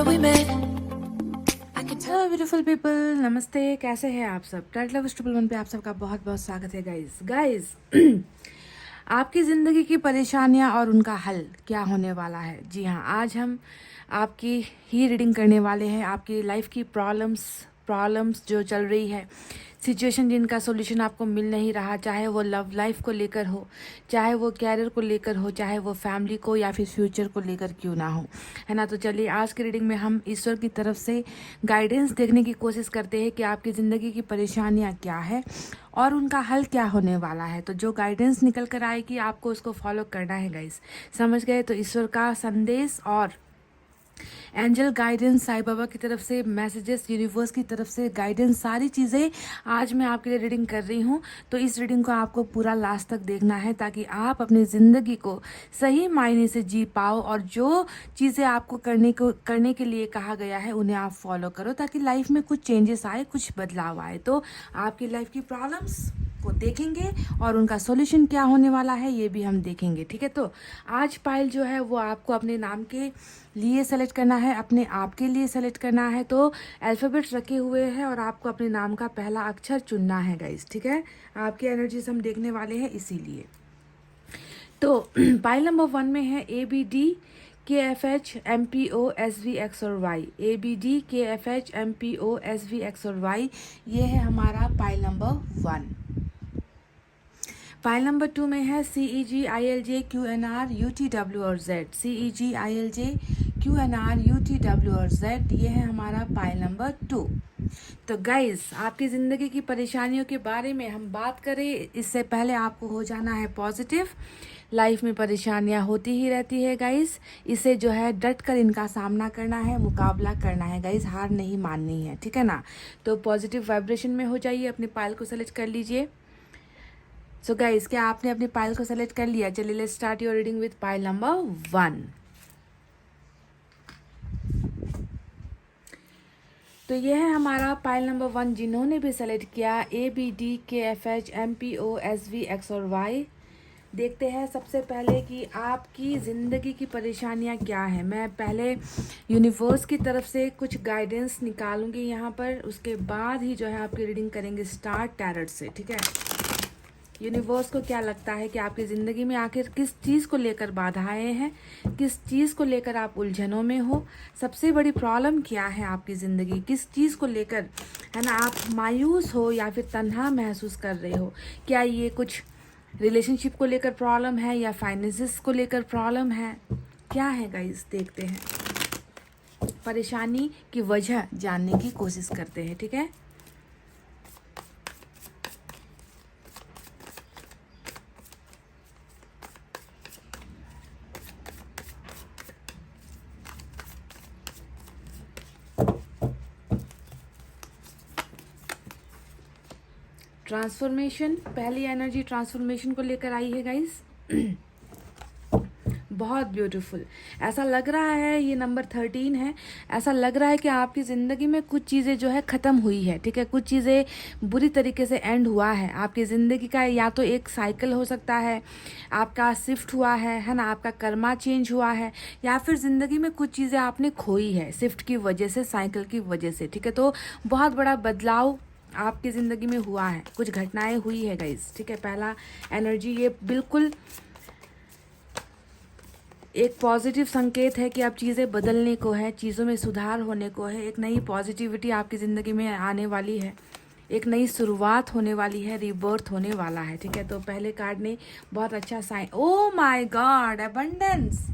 where we met. Hello beautiful people, नमस्ते। कैसे हैं आप सब? टाइट लव ट्रिपल वन पे आप सबका बहुत बहुत स्वागत है गाइस। आपकी ज़िंदगी की परेशानियां और उनका हल क्या होने वाला है? जी हाँ, आज हम आपकी ही रीडिंग करने वाले हैं। आपकी लाइफ की प्रॉब्लम्स जो चल रही है, सिचुएशन जिनका सॉल्यूशन आपको मिल नहीं रहा, चाहे वो लव लाइफ को लेकर हो, चाहे वो कैरियर को लेकर हो, चाहे वो फैमिली को या फिर फ्यूचर को लेकर क्यों ना हो, है ना। तो चलिए आज की रीडिंग में हम ईश्वर की तरफ से गाइडेंस देखने की कोशिश करते हैं कि आपकी ज़िंदगी की परेशानियाँ क्या है और उनका हल क्या होने वाला है। तो जो गाइडेंस निकल कर आएगी आपको उसको फॉलो करना है गाइस, समझ गए? तो ईश्वर का संदेश और एंजल गाइडेंस, साईं बाबा की तरफ से मैसेजेस, यूनिवर्स की तरफ से गाइडेंस, सारी चीज़ें आज मैं आपके लिए रीडिंग कर रही हूँ। तो इस रीडिंग को आपको पूरा लास्ट तक देखना है ताकि आप अपनी ज़िंदगी को सही मायने से जी पाओ और जो चीज़ें आपको करने के लिए कहा गया है उन्हें आप फॉलो करो ताकि लाइफ में कुछ चेंजेस आए, कुछ बदलाव आए। तो आपकी लाइफ की प्रॉब्लम्स को देखेंगे और उनका सॉल्यूशन क्या होने वाला है ये भी हम देखेंगे, ठीक है। तो आज पाइल जो है वो आपको अपने नाम के लिए सेलेक्ट करना है, अपने आप के लिए सेलेक्ट करना है। तो अल्फ़ाबेट्स रखे हुए हैं और आपको अपने नाम का पहला अक्षर चुनना है गाइस, ठीक है। आपकी एनर्जीज हम देखने वाले हैं इसीलिए। तो पाइल नंबर 1 में है ABD KFH MPO SV X और Y। ABD KFH MPO SV X और Y, ये है हमारा पाइल नंबर 1। फाइल नंबर 2 में है CEG ILJ QNR UTW और Z। CEG ILJ QNR UTW और Z, ये है हमारा फाइल नंबर 2। तो गाइस, आपकी ज़िंदगी की परेशानियों के बारे में हम बात करें इससे पहले आपको हो जाना है पॉजिटिव। लाइफ में परेशानियां होती ही रहती है गाइस, इसे जो है डट कर इनका सामना करना है, मुकाबला करना है गाइस, हार नहीं माननी है, ठीक है ना। तो पॉजिटिव वाइब्रेशन में हो जाइए, अपने पाइल को सेलेक्ट कर लीजिए। सो गाइस, क्या आपने अपनी पाइल को सेलेक्ट कर लिया? चलिए let's start your reading with pile number 1। तो यह है हमारा पाइल नंबर 1। जिन्होंने भी सेलेक्ट किया ABD KFH MPO SV X और Y, देखते हैं सबसे पहले कि आपकी ज़िंदगी की परेशानियां क्या है। मैं पहले यूनिवर्स की तरफ से कुछ गाइडेंस निकालूंगी यहाँ पर, उसके बाद ही जो है आपकी रीडिंग करेंगे स्टार टैरट से, ठीक है। यूनिवर्स को क्या लगता है कि आपकी ज़िंदगी में आखिर किस चीज़ को लेकर बाधाएं हैं, किस चीज़ को लेकर आप उलझनों में हो, सबसे बड़ी प्रॉब्लम क्या है आपकी ज़िंदगी, किस चीज़ को लेकर, है ना, आप मायूस हो या फिर तन्हा महसूस कर रहे हो। क्या ये कुछ रिलेशनशिप को लेकर प्रॉब्लम है या फाइनेंसेस को लेकर प्रॉब्लम है, क्या है गाइस? देखते हैं, परेशानी की वजह जानने की कोशिश करते हैं, ठीक है। ट्रांसफॉर्मेशन, पहली एनर्जी ट्रांसफॉर्मेशन को लेकर आई है गाइस। बहुत ब्यूटीफुल। ऐसा लग रहा है, ये नंबर 13 है, ऐसा लग रहा है कि आपकी ज़िंदगी में कुछ चीज़ें जो है ख़त्म हुई है, ठीक है। कुछ चीज़ें बुरी तरीके से एंड हुआ है आपकी ज़िंदगी का। या तो एक साइकिल हो सकता है, आपका शिफ्ट हुआ है ना, आपका कर्मा चेंज हुआ है, या फिर ज़िंदगी में कुछ चीज़ें आपने खोई है शिफ्ट की वजह से, साइकिल की वजह से, ठीक है। तो बहुत बड़ा बदलाव आपकी ज़िंदगी में हुआ है, कुछ घटनाएं हुई है गाइस, ठीक है। पहला एनर्जी ये बिल्कुल एक पॉजिटिव संकेत है कि अब चीज़ें बदलने को है, चीज़ों में सुधार होने को है, एक नई पॉजिटिविटी आपकी ज़िंदगी में आने वाली है, एक नई शुरुआत होने वाली है, रीबर्थ होने वाला है, ठीक है। तो पहले कार्ड ने बहुत अच्छा sign, oh my god, abundance.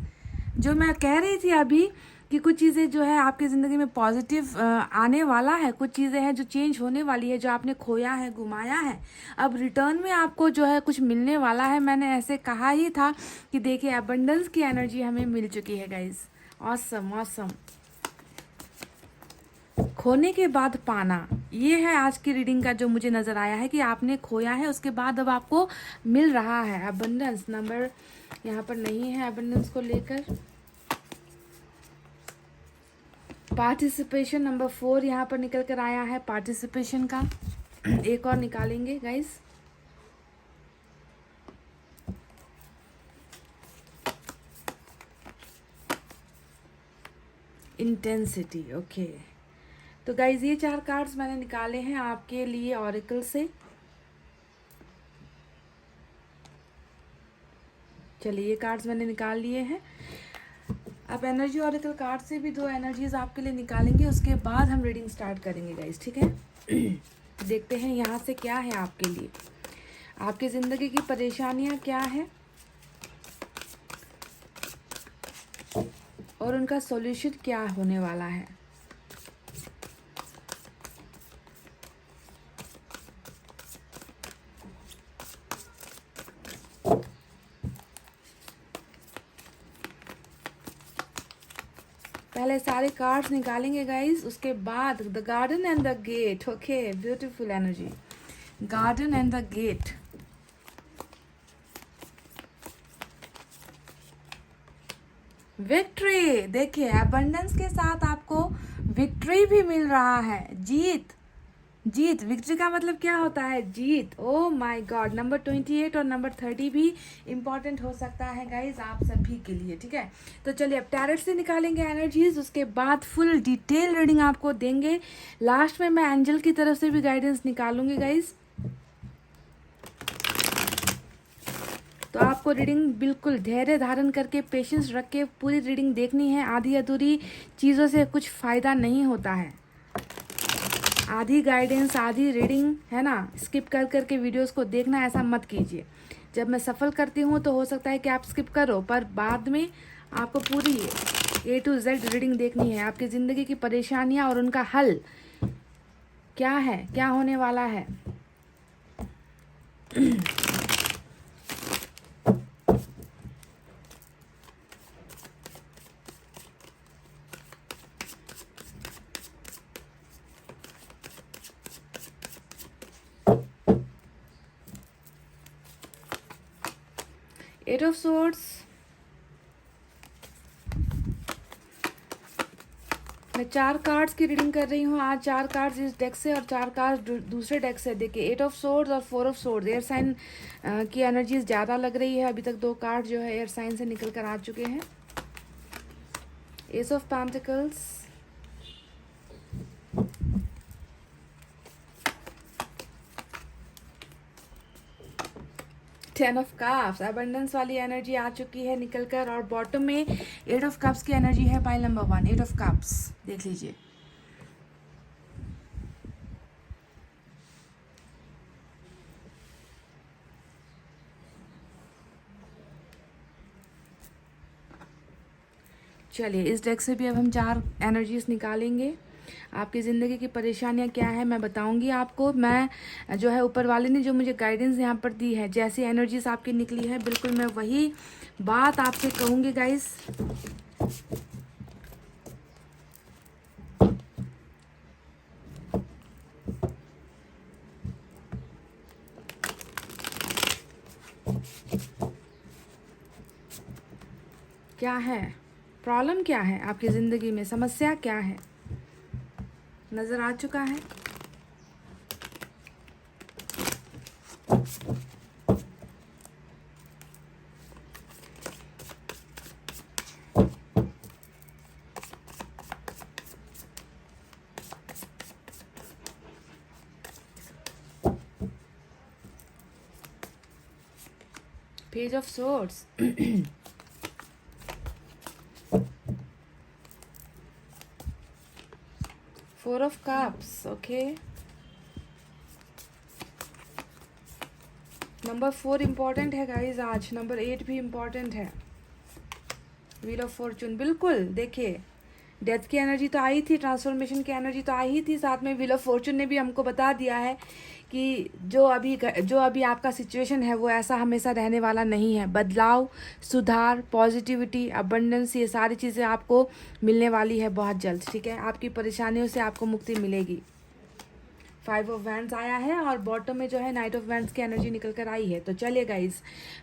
जो मैं कह रही थी अभी कि कुछ चीज़ें जो है आपकी ज़िंदगी में पॉजिटिव आने वाला है, कुछ चीज़ें हैं जो चेंज होने वाली है, जो आपने खोया है, गुमाया है, अब रिटर्न में आपको जो है कुछ मिलने वाला है। मैंने ऐसे कहा ही था कि देखिए अबंडेंस की एनर्जी हमें मिल चुकी है गाइस। Awesome awesome. खोने के बाद पाना, ये है आज की रीडिंग का जो मुझे नज़र आया है कि आपने खोया है, उसके बाद अब आपको मिल रहा है अबंडेंस। नंबर यहाँ पर नहीं है अबंडेंस को लेकर। पार्टिसिपेशन नंबर 4 यहाँ पर निकल कर आया है, पार्टिसिपेशन का। एक और निकालेंगे गाइस। इंटेंसिटी। ओके, तो गाइज ये 4 कार्ड्स मैंने निकाले हैं आपके लिए ऑरेकल से। चलिए, ये कार्ड्स मैंने निकाल लिए हैं। अब एनर्जी ऑरेकल कार्ड से भी 2 एनर्जीज आपके लिए निकालेंगे, उसके बाद हम रीडिंग स्टार्ट करेंगे गाइज, ठीक है। देखते हैं यहाँ से क्या है आपके लिए, आपकी ज़िंदगी की परेशानियाँ क्या है और उनका सॉल्यूशन क्या होने वाला है। पहले सारे कार्ड्स निकालेंगे गाइस, उसके बाद the garden and the gate. Okay, beautiful energy, garden and the gate. Victory, देखिए अबंडेंस के साथ आपको विक्ट्री भी मिल रहा है, जीत। जीत, विक्ट्री का मतलब क्या होता है? जीत। ओ माय गॉड, नंबर 28 और नंबर 30 भी इम्पॉर्टेंट हो सकता है गाइज आप सभी के लिए, ठीक है। तो चलिए अब टैरेट से निकालेंगे एनर्जीज, उसके बाद फुल डिटेल रीडिंग आपको देंगे। लास्ट में मैं एंजल की तरफ से भी गाइडेंस निकालूंगी गाइज। तो आपको रीडिंग बिल्कुल धैर्य धारण करके पेशेंस रख के पूरी रीडिंग देखनी है। आधी अधूरी चीज़ों से कुछ फ़ायदा नहीं होता है। आधी गाइडेंस आधी रीडिंग, है ना, स्किप कर करके वीडियोस को देखना ऐसा मत कीजिए। जब मैं सफल करती हूँ तो हो सकता है कि आप स्किप करो, पर बाद में आपको पूरी A to Z रीडिंग देखनी है। आपकी ज़िंदगी की परेशानियाँ और उनका हल क्या है, क्या होने वाला है। एट ऑफ सोर्ड्स, मैं 4 कार्ड्स की रीडिंग कर रही हूँ आज। 4 कार्ड्स इस डेक से और 4 कार्ड्स दूसरे डेक से। देखिए 8 ऑफ सोर्ड्स और 4 ऑफ सोर्ड्स, एयर साइन की एनर्जीज ज़्यादा लग रही है। अभी तक 2 कार्ड जो है एयर साइन से निकल कर आ चुके हैं। S of pentacles, 10 of cups, abundance वाली एनर्जी आ चुकी है निकल कर। और बॉटम में 8 ऑफ कप्स की एनर्जी है, पाइल नंबर 1, 8 ऑफ कप्स, देख लीजिए। चलिए इस डेक से भी अब हम 4 एनर्जीज निकालेंगे। आपकी ज़िंदगी की परेशानियां क्या है मैं बताऊंगी आपको। मैं जो है ऊपर वाले ने जो मुझे गाइडेंस यहाँ पर दी है, जैसी एनर्जीज आपकी निकली है बिल्कुल मैं वही बात आपसे कहूँगी गाइस। क्या है प्रॉब्लम, क्या है आपकी ज़िंदगी में, समस्या क्या है, नज़र आ चुका है। Page of swords, four of cups, okay. Number 4 important है गाइज आज, नंबर 8 भी इम्पॉर्टेंट है। व्हील ऑफ फॉर्चून, बिल्कुल देखिए डेथ की एनर्जी तो आई थी, ट्रांसफॉर्मेशन की एनर्जी तो आई ही थी, साथ में व्हील ऑफ फॉर्चून ने भी हमको बता दिया है कि जो अभी आपका सिचुएशन है वो ऐसा हमेशा रहने वाला नहीं है। बदलाव, सुधार, पॉजिटिविटी, अबंडेंस, ये सारी चीज़ें आपको मिलने वाली है बहुत जल्द, ठीक है। आपकी परेशानियों से आपको मुक्ति मिलेगी। फाइव ऑफ वैंड्स आया है और बॉटम में जो है नाइट ऑफ वैंड्स की एनर्जी निकल कर आई है। तो चलिए गाइज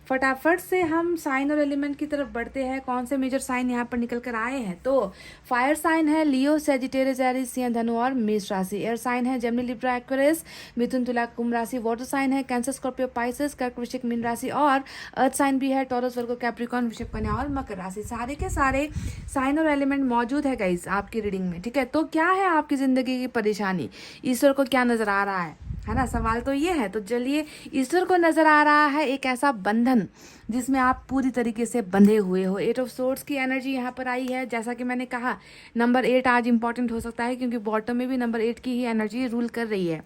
फटाफट से हम साइन और एलिमेंट की तरफ बढ़ते हैं। कौन से मेजर साइन यहाँ पर निकल कर आए हैं? तो फायर साइन है लियो, सेजिटेरियस, एरीज, सिंह, धनु और मेष राशि। एयर साइन है जेमिनी, लिब्रा, एक्वेरियस, मिथुन, तुला, कुंभ राशि। वाटर साइन है कैंसर, स्कॉर्पियो, पाइसेस, कर्क, वृश्चिक, मीन राशि। और अर्थ साइन भी है टॉरस, वर्गो, कैप्रिकॉर्न, वृषभ, कन्या और मकर राशि। सारे के सारे साइन और एलिमेंट मौजूद है गाइज आपकी रीडिंग में, ठीक है। तो क्या है आपकी जिंदगी की परेशानी, ईश्वर को क्या नजर आ रहा है ना, सवाल तो ये है। तो चलिए, ईश्वर को नजर आ रहा है एक ऐसा बंधन जिसमें आप पूरी तरीके से बंधे हुए हो। 8 ऑफ सोर्ड्स की एनर्जी यहाँ पर आई है। जैसा कि मैंने कहा, नंबर 8 आज इंपॉर्टेंट हो सकता है क्योंकि बॉटम में भी नंबर 8 की ही एनर्जी रूल कर रही है।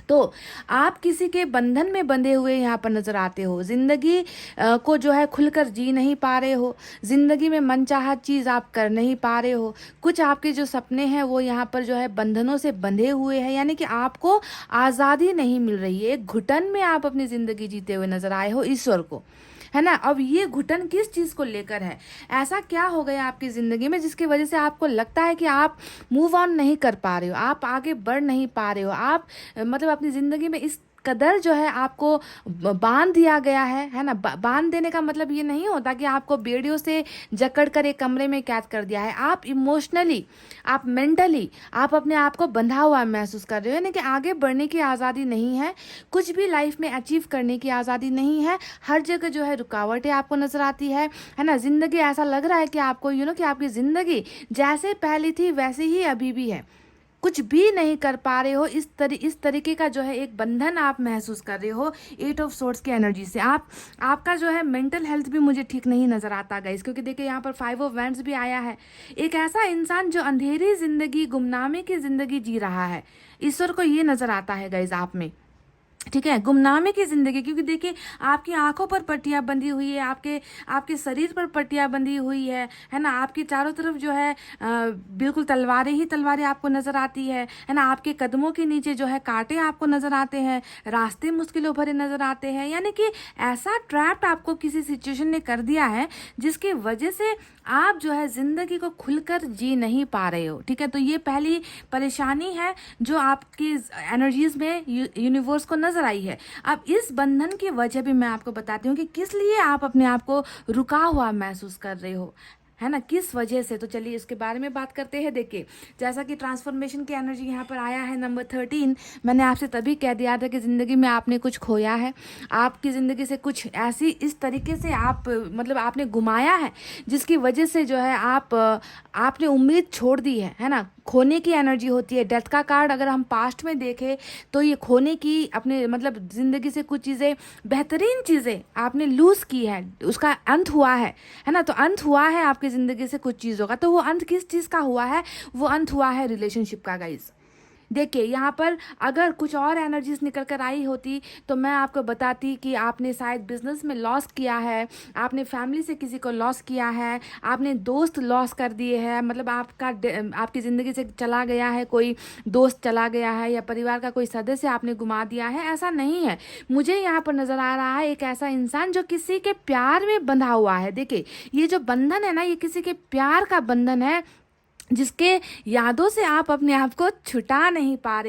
तो आप किसी के बंधन में बंधे हुए यहाँ पर नजर आते हो। जिंदगी को जो है खुलकर जी नहीं पा रहे हो। जिंदगी में मनचाहा चीज आप कर नहीं पा रहे हो। कुछ आपके जो सपने हैं वो यहाँ पर जो है बंधनों से बंधे हुए हैं, यानी कि आपको आज़ादी नहीं मिल रही है। एक घुटन में आप अपनी जिंदगी जीते हुए नजर आए हो ईश्वर को, है ना। अब ये घुटन किस चीज को लेकर है? ऐसा क्या हो गया आपकी जिंदगी में जिसकी वजह से आपको लगता है कि आप मूव ऑन नहीं कर पा रहे हो, आप आगे बढ़ नहीं पा रहे हो, आप मतलब अपनी जिंदगी में इस कदर जो है आपको बांध दिया गया है ना। बांध देने का मतलब ये नहीं होता कि आपको बेड़ियों से जकड़ कर एक कमरे में कैद कर दिया है। आप इमोशनली, आप मेंटली, आप अपने आप को बंधा हुआ महसूस कर रहे हो, यानी कि आगे बढ़ने की आज़ादी नहीं है, कुछ भी लाइफ में अचीव करने की आज़ादी नहीं है। हर जगह जो है रुकावटें आपको नजर आती है ना। जिंदगी ऐसा लग रहा है कि आपको कि आपकी जिंदगी जैसे पहली थी वैसे ही अभी भी है, कुछ भी नहीं कर पा रहे हो। इस तरीके का जो है एक बंधन आप महसूस कर रहे हो 8 ऑफ सोर्ड्स की एनर्जी से। आपका जो है मेंटल हेल्थ भी मुझे ठीक नहीं नजर आता गाइस, क्योंकि देखिए यहाँ पर 5 ऑफ वैंड्स भी आया है। एक ऐसा इंसान जो अंधेरी जिंदगी, गुमनामी की जिंदगी जी रहा है, ईश्वर को ये नजर आता है गाइस आप में, ठीक है। गुमनामी की जिंदगी, क्योंकि देखिए आपकी आंखों पर पट्टियां बंधी हुई है, आपके शरीर पर पट्टियां बंधी हुई है ना। आपके चारों तरफ जो है बिल्कुल तलवारें ही तलवारें आपको नजर आती है ना। आपके कदमों के नीचे जो है कांटे आपको नजर आते हैं, रास्ते मुश्किलों भरे नजर आते हैं, यानी कि ऐसा ट्रैप्ड आपको किसी सिचुएशन ने कर दिया है जिसकी वजह से आप जो है जिंदगी को खुलकर जी नहीं पा रहे हो, ठीक है। तो ये पहली परेशानी है जो आपकी एनर्जीज में यूनिवर्स को नजर आई है। अब इस बंधन की वजह भी मैं आपको बताती हूँ कि किस लिए आप अपने आप को रुका हुआ महसूस कर रहे हो, है ना, किस वजह से। तो चलिए इसके बारे में बात करते हैं। देखिए, जैसा कि ट्रांसफॉर्मेशन की एनर्जी यहाँ पर आया है नंबर 13, मैंने आपसे तभी कह दिया था कि ज़िंदगी में आपने कुछ खोया है, आपकी ज़िंदगी से कुछ ऐसी इस तरीके से आप मतलब आपने गुमाया है जिसकी वजह से जो है आपने उम्मीद छोड़ दी है ना। खोने की एनर्जी होती है। डेथ का कार्ड अगर हम पास्ट में देखें तो ये खोने की, अपने मतलब ज़िंदगी से कुछ चीज़ें, बेहतरीन चीज़ें आपने लूज़ की है, उसका अंत हुआ है ना। तो अंत हुआ है आपकी ज़िंदगी से कुछ चीज़ों का। तो वो अंत किस चीज़ का हुआ है? वो अंत हुआ है रिलेशनशिप का गाइज। देखिए यहाँ पर अगर कुछ और एनर्जीज निकल कर आई होती तो मैं आपको बताती कि आपने शायद बिजनेस में लॉस किया है, आपने फैमिली से किसी को लॉस किया है, आपने दोस्त लॉस कर दिए हैं, मतलब आपकी ज़िंदगी से चला गया है, कोई दोस्त चला गया है या परिवार का कोई सदस्य आपने गुमा दिया है। ऐसा नहीं है, मुझे यहाँ पर नज़र आ रहा है एक ऐसा इंसान जो किसी के प्यार में बंधा हुआ है। देखिए ये जो बंधन है ना, ये किसी के प्यार का बंधन है जिसके यादों से आप अपने आप को छुड़ा नहीं पा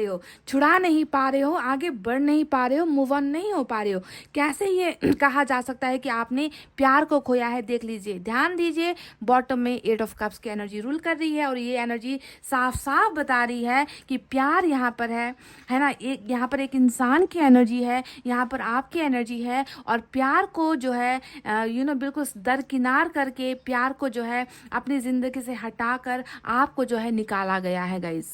रहे हो, आगे बढ़ नहीं पा रहे हो, मूव ऑन नहीं हो पा रहे हो। कैसे ये कहा जा सकता है कि आपने प्यार को खोया है? देख लीजिए, ध्यान दीजिए, बॉटम में 8 ऑफ कप्स की एनर्जी रूल कर रही है और ये एनर्जी साफ साफ बता रही है कि प्यार यहाँ पर है ना। यहाँ पर एक इंसान की एनर्जी है, यहाँ पर आपकी एनर्जी है, और प्यार को जो है बिल्कुल दरकिनार करके प्यार को जो है अपनी ज़िंदगी से हटाकर आपको जो है निकाला गया है गाइस।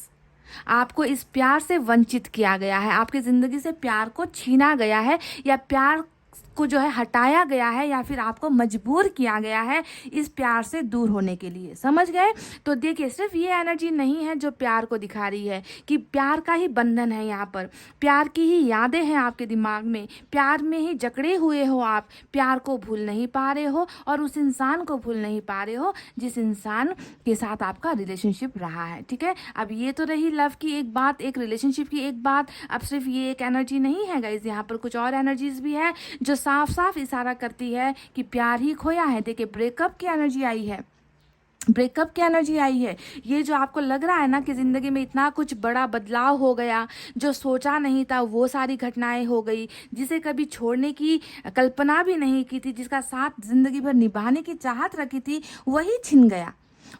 आपको इस प्यार से वंचित किया गया है, आपकी ज़िंदगी से प्यार को छीना गया है, या प्यार को जो है हटाया गया है, या फिर आपको मजबूर किया गया है इस प्यार से दूर होने के लिए। समझ गए? तो देखिए, सिर्फ ये एनर्जी नहीं है जो प्यार को दिखा रही है कि प्यार का ही बंधन है, यहाँ पर प्यार की ही यादें हैं आपके दिमाग में, प्यार में ही जकड़े हुए हो आप, प्यार को भूल नहीं पा रहे हो और उस इंसान को भूल नहीं पा रहे हो जिस इंसान के साथ आपका रिलेशनशिप रहा है, ठीक है। अब ये तो रही लव की एक बात, एक रिलेशनशिप की एक बात। अब सिर्फ ये एक एनर्जी नहीं है गाइज, यहाँ पर कुछ और एनर्जीज भी है जो साफ साफ इशारा करती है कि प्यार ही खोया है। देखिए, ब्रेकअप की एनर्जी आई है, ब्रेकअप की एनर्जी आई है। ये जो आपको लग रहा है ना कि ज़िंदगी में इतना कुछ बड़ा बदलाव हो गया, जो सोचा नहीं था वो सारी घटनाएं हो गई, जिसे कभी छोड़ने की कल्पना भी नहीं की थी, जिसका साथ ज़िंदगी भर निभाने की चाहत रखी थी, वही छिन गया,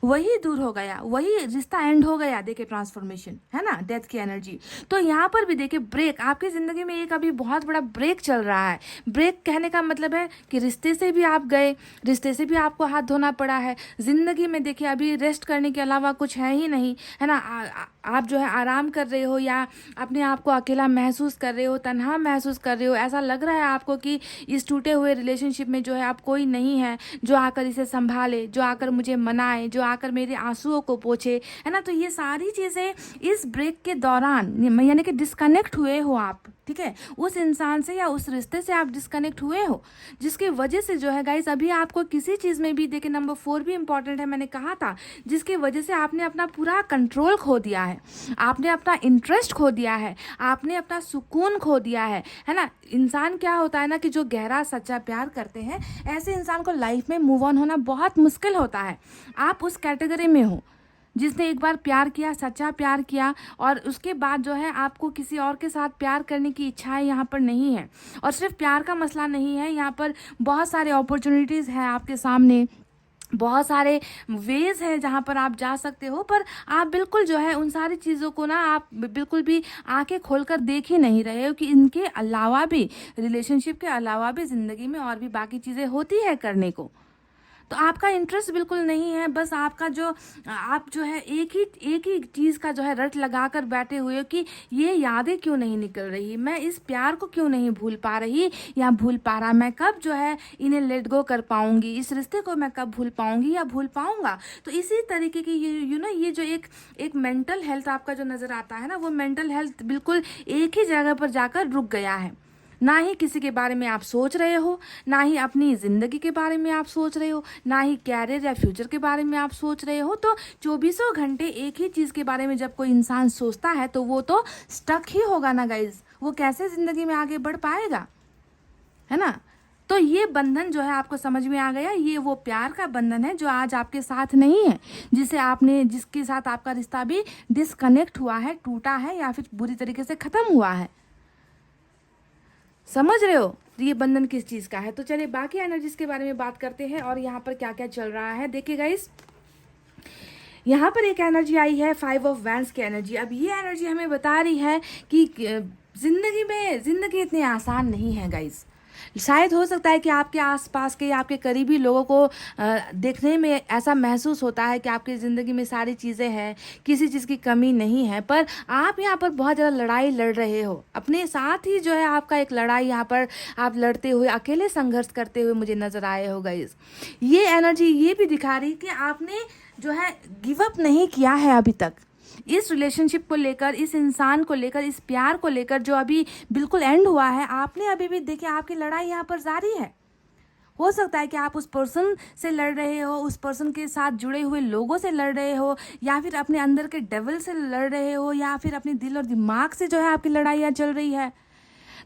वही दूर हो गया, वही रिश्ता एंड हो गया। देखिए ट्रांसफॉर्मेशन है ना, डेथ की एनर्जी। तो यहाँ पर भी देखिए ब्रेक, आपकी ज़िंदगी में एक अभी बहुत बड़ा ब्रेक चल रहा है। ब्रेक कहने का मतलब है कि रिश्ते से भी आप गए, रिश्ते से भी आपको हाथ धोना पड़ा है। ज़िंदगी में देखिए अभी रेस्ट करने के अलावा कुछ है ही नहीं, है ना। आप जो है आराम कर रहे हो, या अपने आप को अकेला महसूस कर रहे हो, तन्हा महसूस कर रहे हो। ऐसा लग रहा है आपको कि इस टूटे हुए रिलेशनशिप में जो है आप कोई नहीं है जो आकर इसे संभाले, जो आकर मुझे मनाए, जो आकर मेरे आंसुओं को पोंछे, है ना। तो ये सारी चीज़ें इस ब्रेक के दौरान, यानी कि डिस्कनेक्ट हुए हो आप, ठीक है, उस इंसान से या उस रिश्ते से आप डिस्कनेक्ट हुए हो, जिसकी वजह से जो है गाइस अभी आपको किसी चीज़ में भी, देखिए नंबर 4 भी इंपॉर्टेंट है, मैंने कहा था, जिसकी वजह से आपने अपना पूरा कंट्रोल खो दिया है, आपने अपना इंटरेस्ट खो दिया है, आपने अपना सुकून खो दिया है ना। इंसान क्या होता है ना कि जो गहरा सच्चा प्यार करते हैं, ऐसे इंसान को लाइफ में मूव ऑन होना बहुत मुश्किल होता है। आप उस कैटेगरी में हो जिसने एक बार प्यार किया, सच्चा प्यार किया, और उसके बाद जो है आपको किसी और के साथ प्यार करने की इच्छाएं यहाँ पर नहीं है। और सिर्फ प्यार का मसला नहीं है, यहाँ पर बहुत सारे अपॉर्चुनिटीज़ हैं आपके सामने, बहुत सारे वेज हैं जहाँ पर आप जा सकते हो, पर आप बिल्कुल जो है उन सारी चीज़ों को ना आप बिल्कुल भी आंखें खोलकर देख ही नहीं रहे हो कि इनके अलावा भी, रिलेशनशिप के अलावा भी ज़िंदगी में और भी बाकी चीज़ें होती है करने को। तो आपका इंटरेस्ट बिल्कुल नहीं है, बस आपका जो आप जो है एक ही चीज़ का जो है रट लगा कर बैठे हुए हो कि ये यादें क्यों नहीं निकल रही, मैं इस प्यार को क्यों नहीं भूल पा रही या भूल पा रहा, मैं कब जो है इन्हें लेट गो कर पाऊंगी, इस रिश्ते को मैं कब भूल पाऊंगी या भूल पाऊंगा। तो इसी तरीके की ये जो एक मेंटल हेल्थ आपका जो नज़र आता है ना, वो मेंटल हेल्थ बिल्कुल एक ही जगह पर जाकर रुक गया है। ना ही किसी के बारे में आप सोच रहे हो, ना ही अपनी ज़िंदगी के बारे में आप सोच रहे हो, ना ही कैरियर या फ्यूचर के बारे में आप सोच रहे हो। तो 24 घंटे एक ही चीज़ के बारे में जब कोई इंसान सोचता है तो वो तो स्टक ही होगा ना गाइज, वो कैसे ज़िंदगी में आगे बढ़ पाएगा, है ना। तो ये बंधन जो है आपको समझ में आ गया, ये वो प्यार का बंधन है जो आज आपके साथ नहीं है, जिसके साथ आपका रिश्ता भी डिसकनेक्ट हुआ है, टूटा है, या फिर बुरी तरीके से ख़त्म हुआ है। समझ रहे हो ये बंधन किस चीज़ का है। तो चलिए बाकी एनर्जीज के बारे में बात करते हैं और यहाँ पर क्या क्या चल रहा है। देखिए गाइस, यहाँ पर एक एनर्जी आई है 5 ऑफ वैंड्स की एनर्जी। अब ये एनर्जी हमें बता रही है कि ज़िंदगी इतनी आसान नहीं है गाइस। शायद हो सकता है कि आपके आसपास के या आपके करीबी लोगों को देखने में ऐसा महसूस होता है कि आपकी ज़िंदगी में सारी चीज़ें हैं, किसी चीज़ की कमी नहीं है, पर आप यहाँ पर बहुत ज़्यादा लड़ाई लड़ रहे हो अपने साथ ही। जो है आपका एक लड़ाई यहाँ पर आप लड़ते हुए, अकेले संघर्ष करते हुए मुझे नज़र आए हो गाइस। ये एनर्जी ये भी दिखा रही कि आपने जो है गिव अप नहीं किया है अभी तक, इस रिलेशनशिप को लेकर, इस इंसान को लेकर, इस प्यार को लेकर जो अभी बिल्कुल एंड हुआ है, आपने अभी भी देखिए आपकी लड़ाई यहाँ पर जारी है। हो सकता है कि आप उस पर्सन से लड़ रहे हो, उस पर्सन के साथ जुड़े हुए लोगों से लड़ रहे हो, या फिर अपने अंदर के डेविल से लड़ रहे हो, या फिर अपने दिल और दिमाग से जो है आपकी लड़ाइयाँ चल रही है।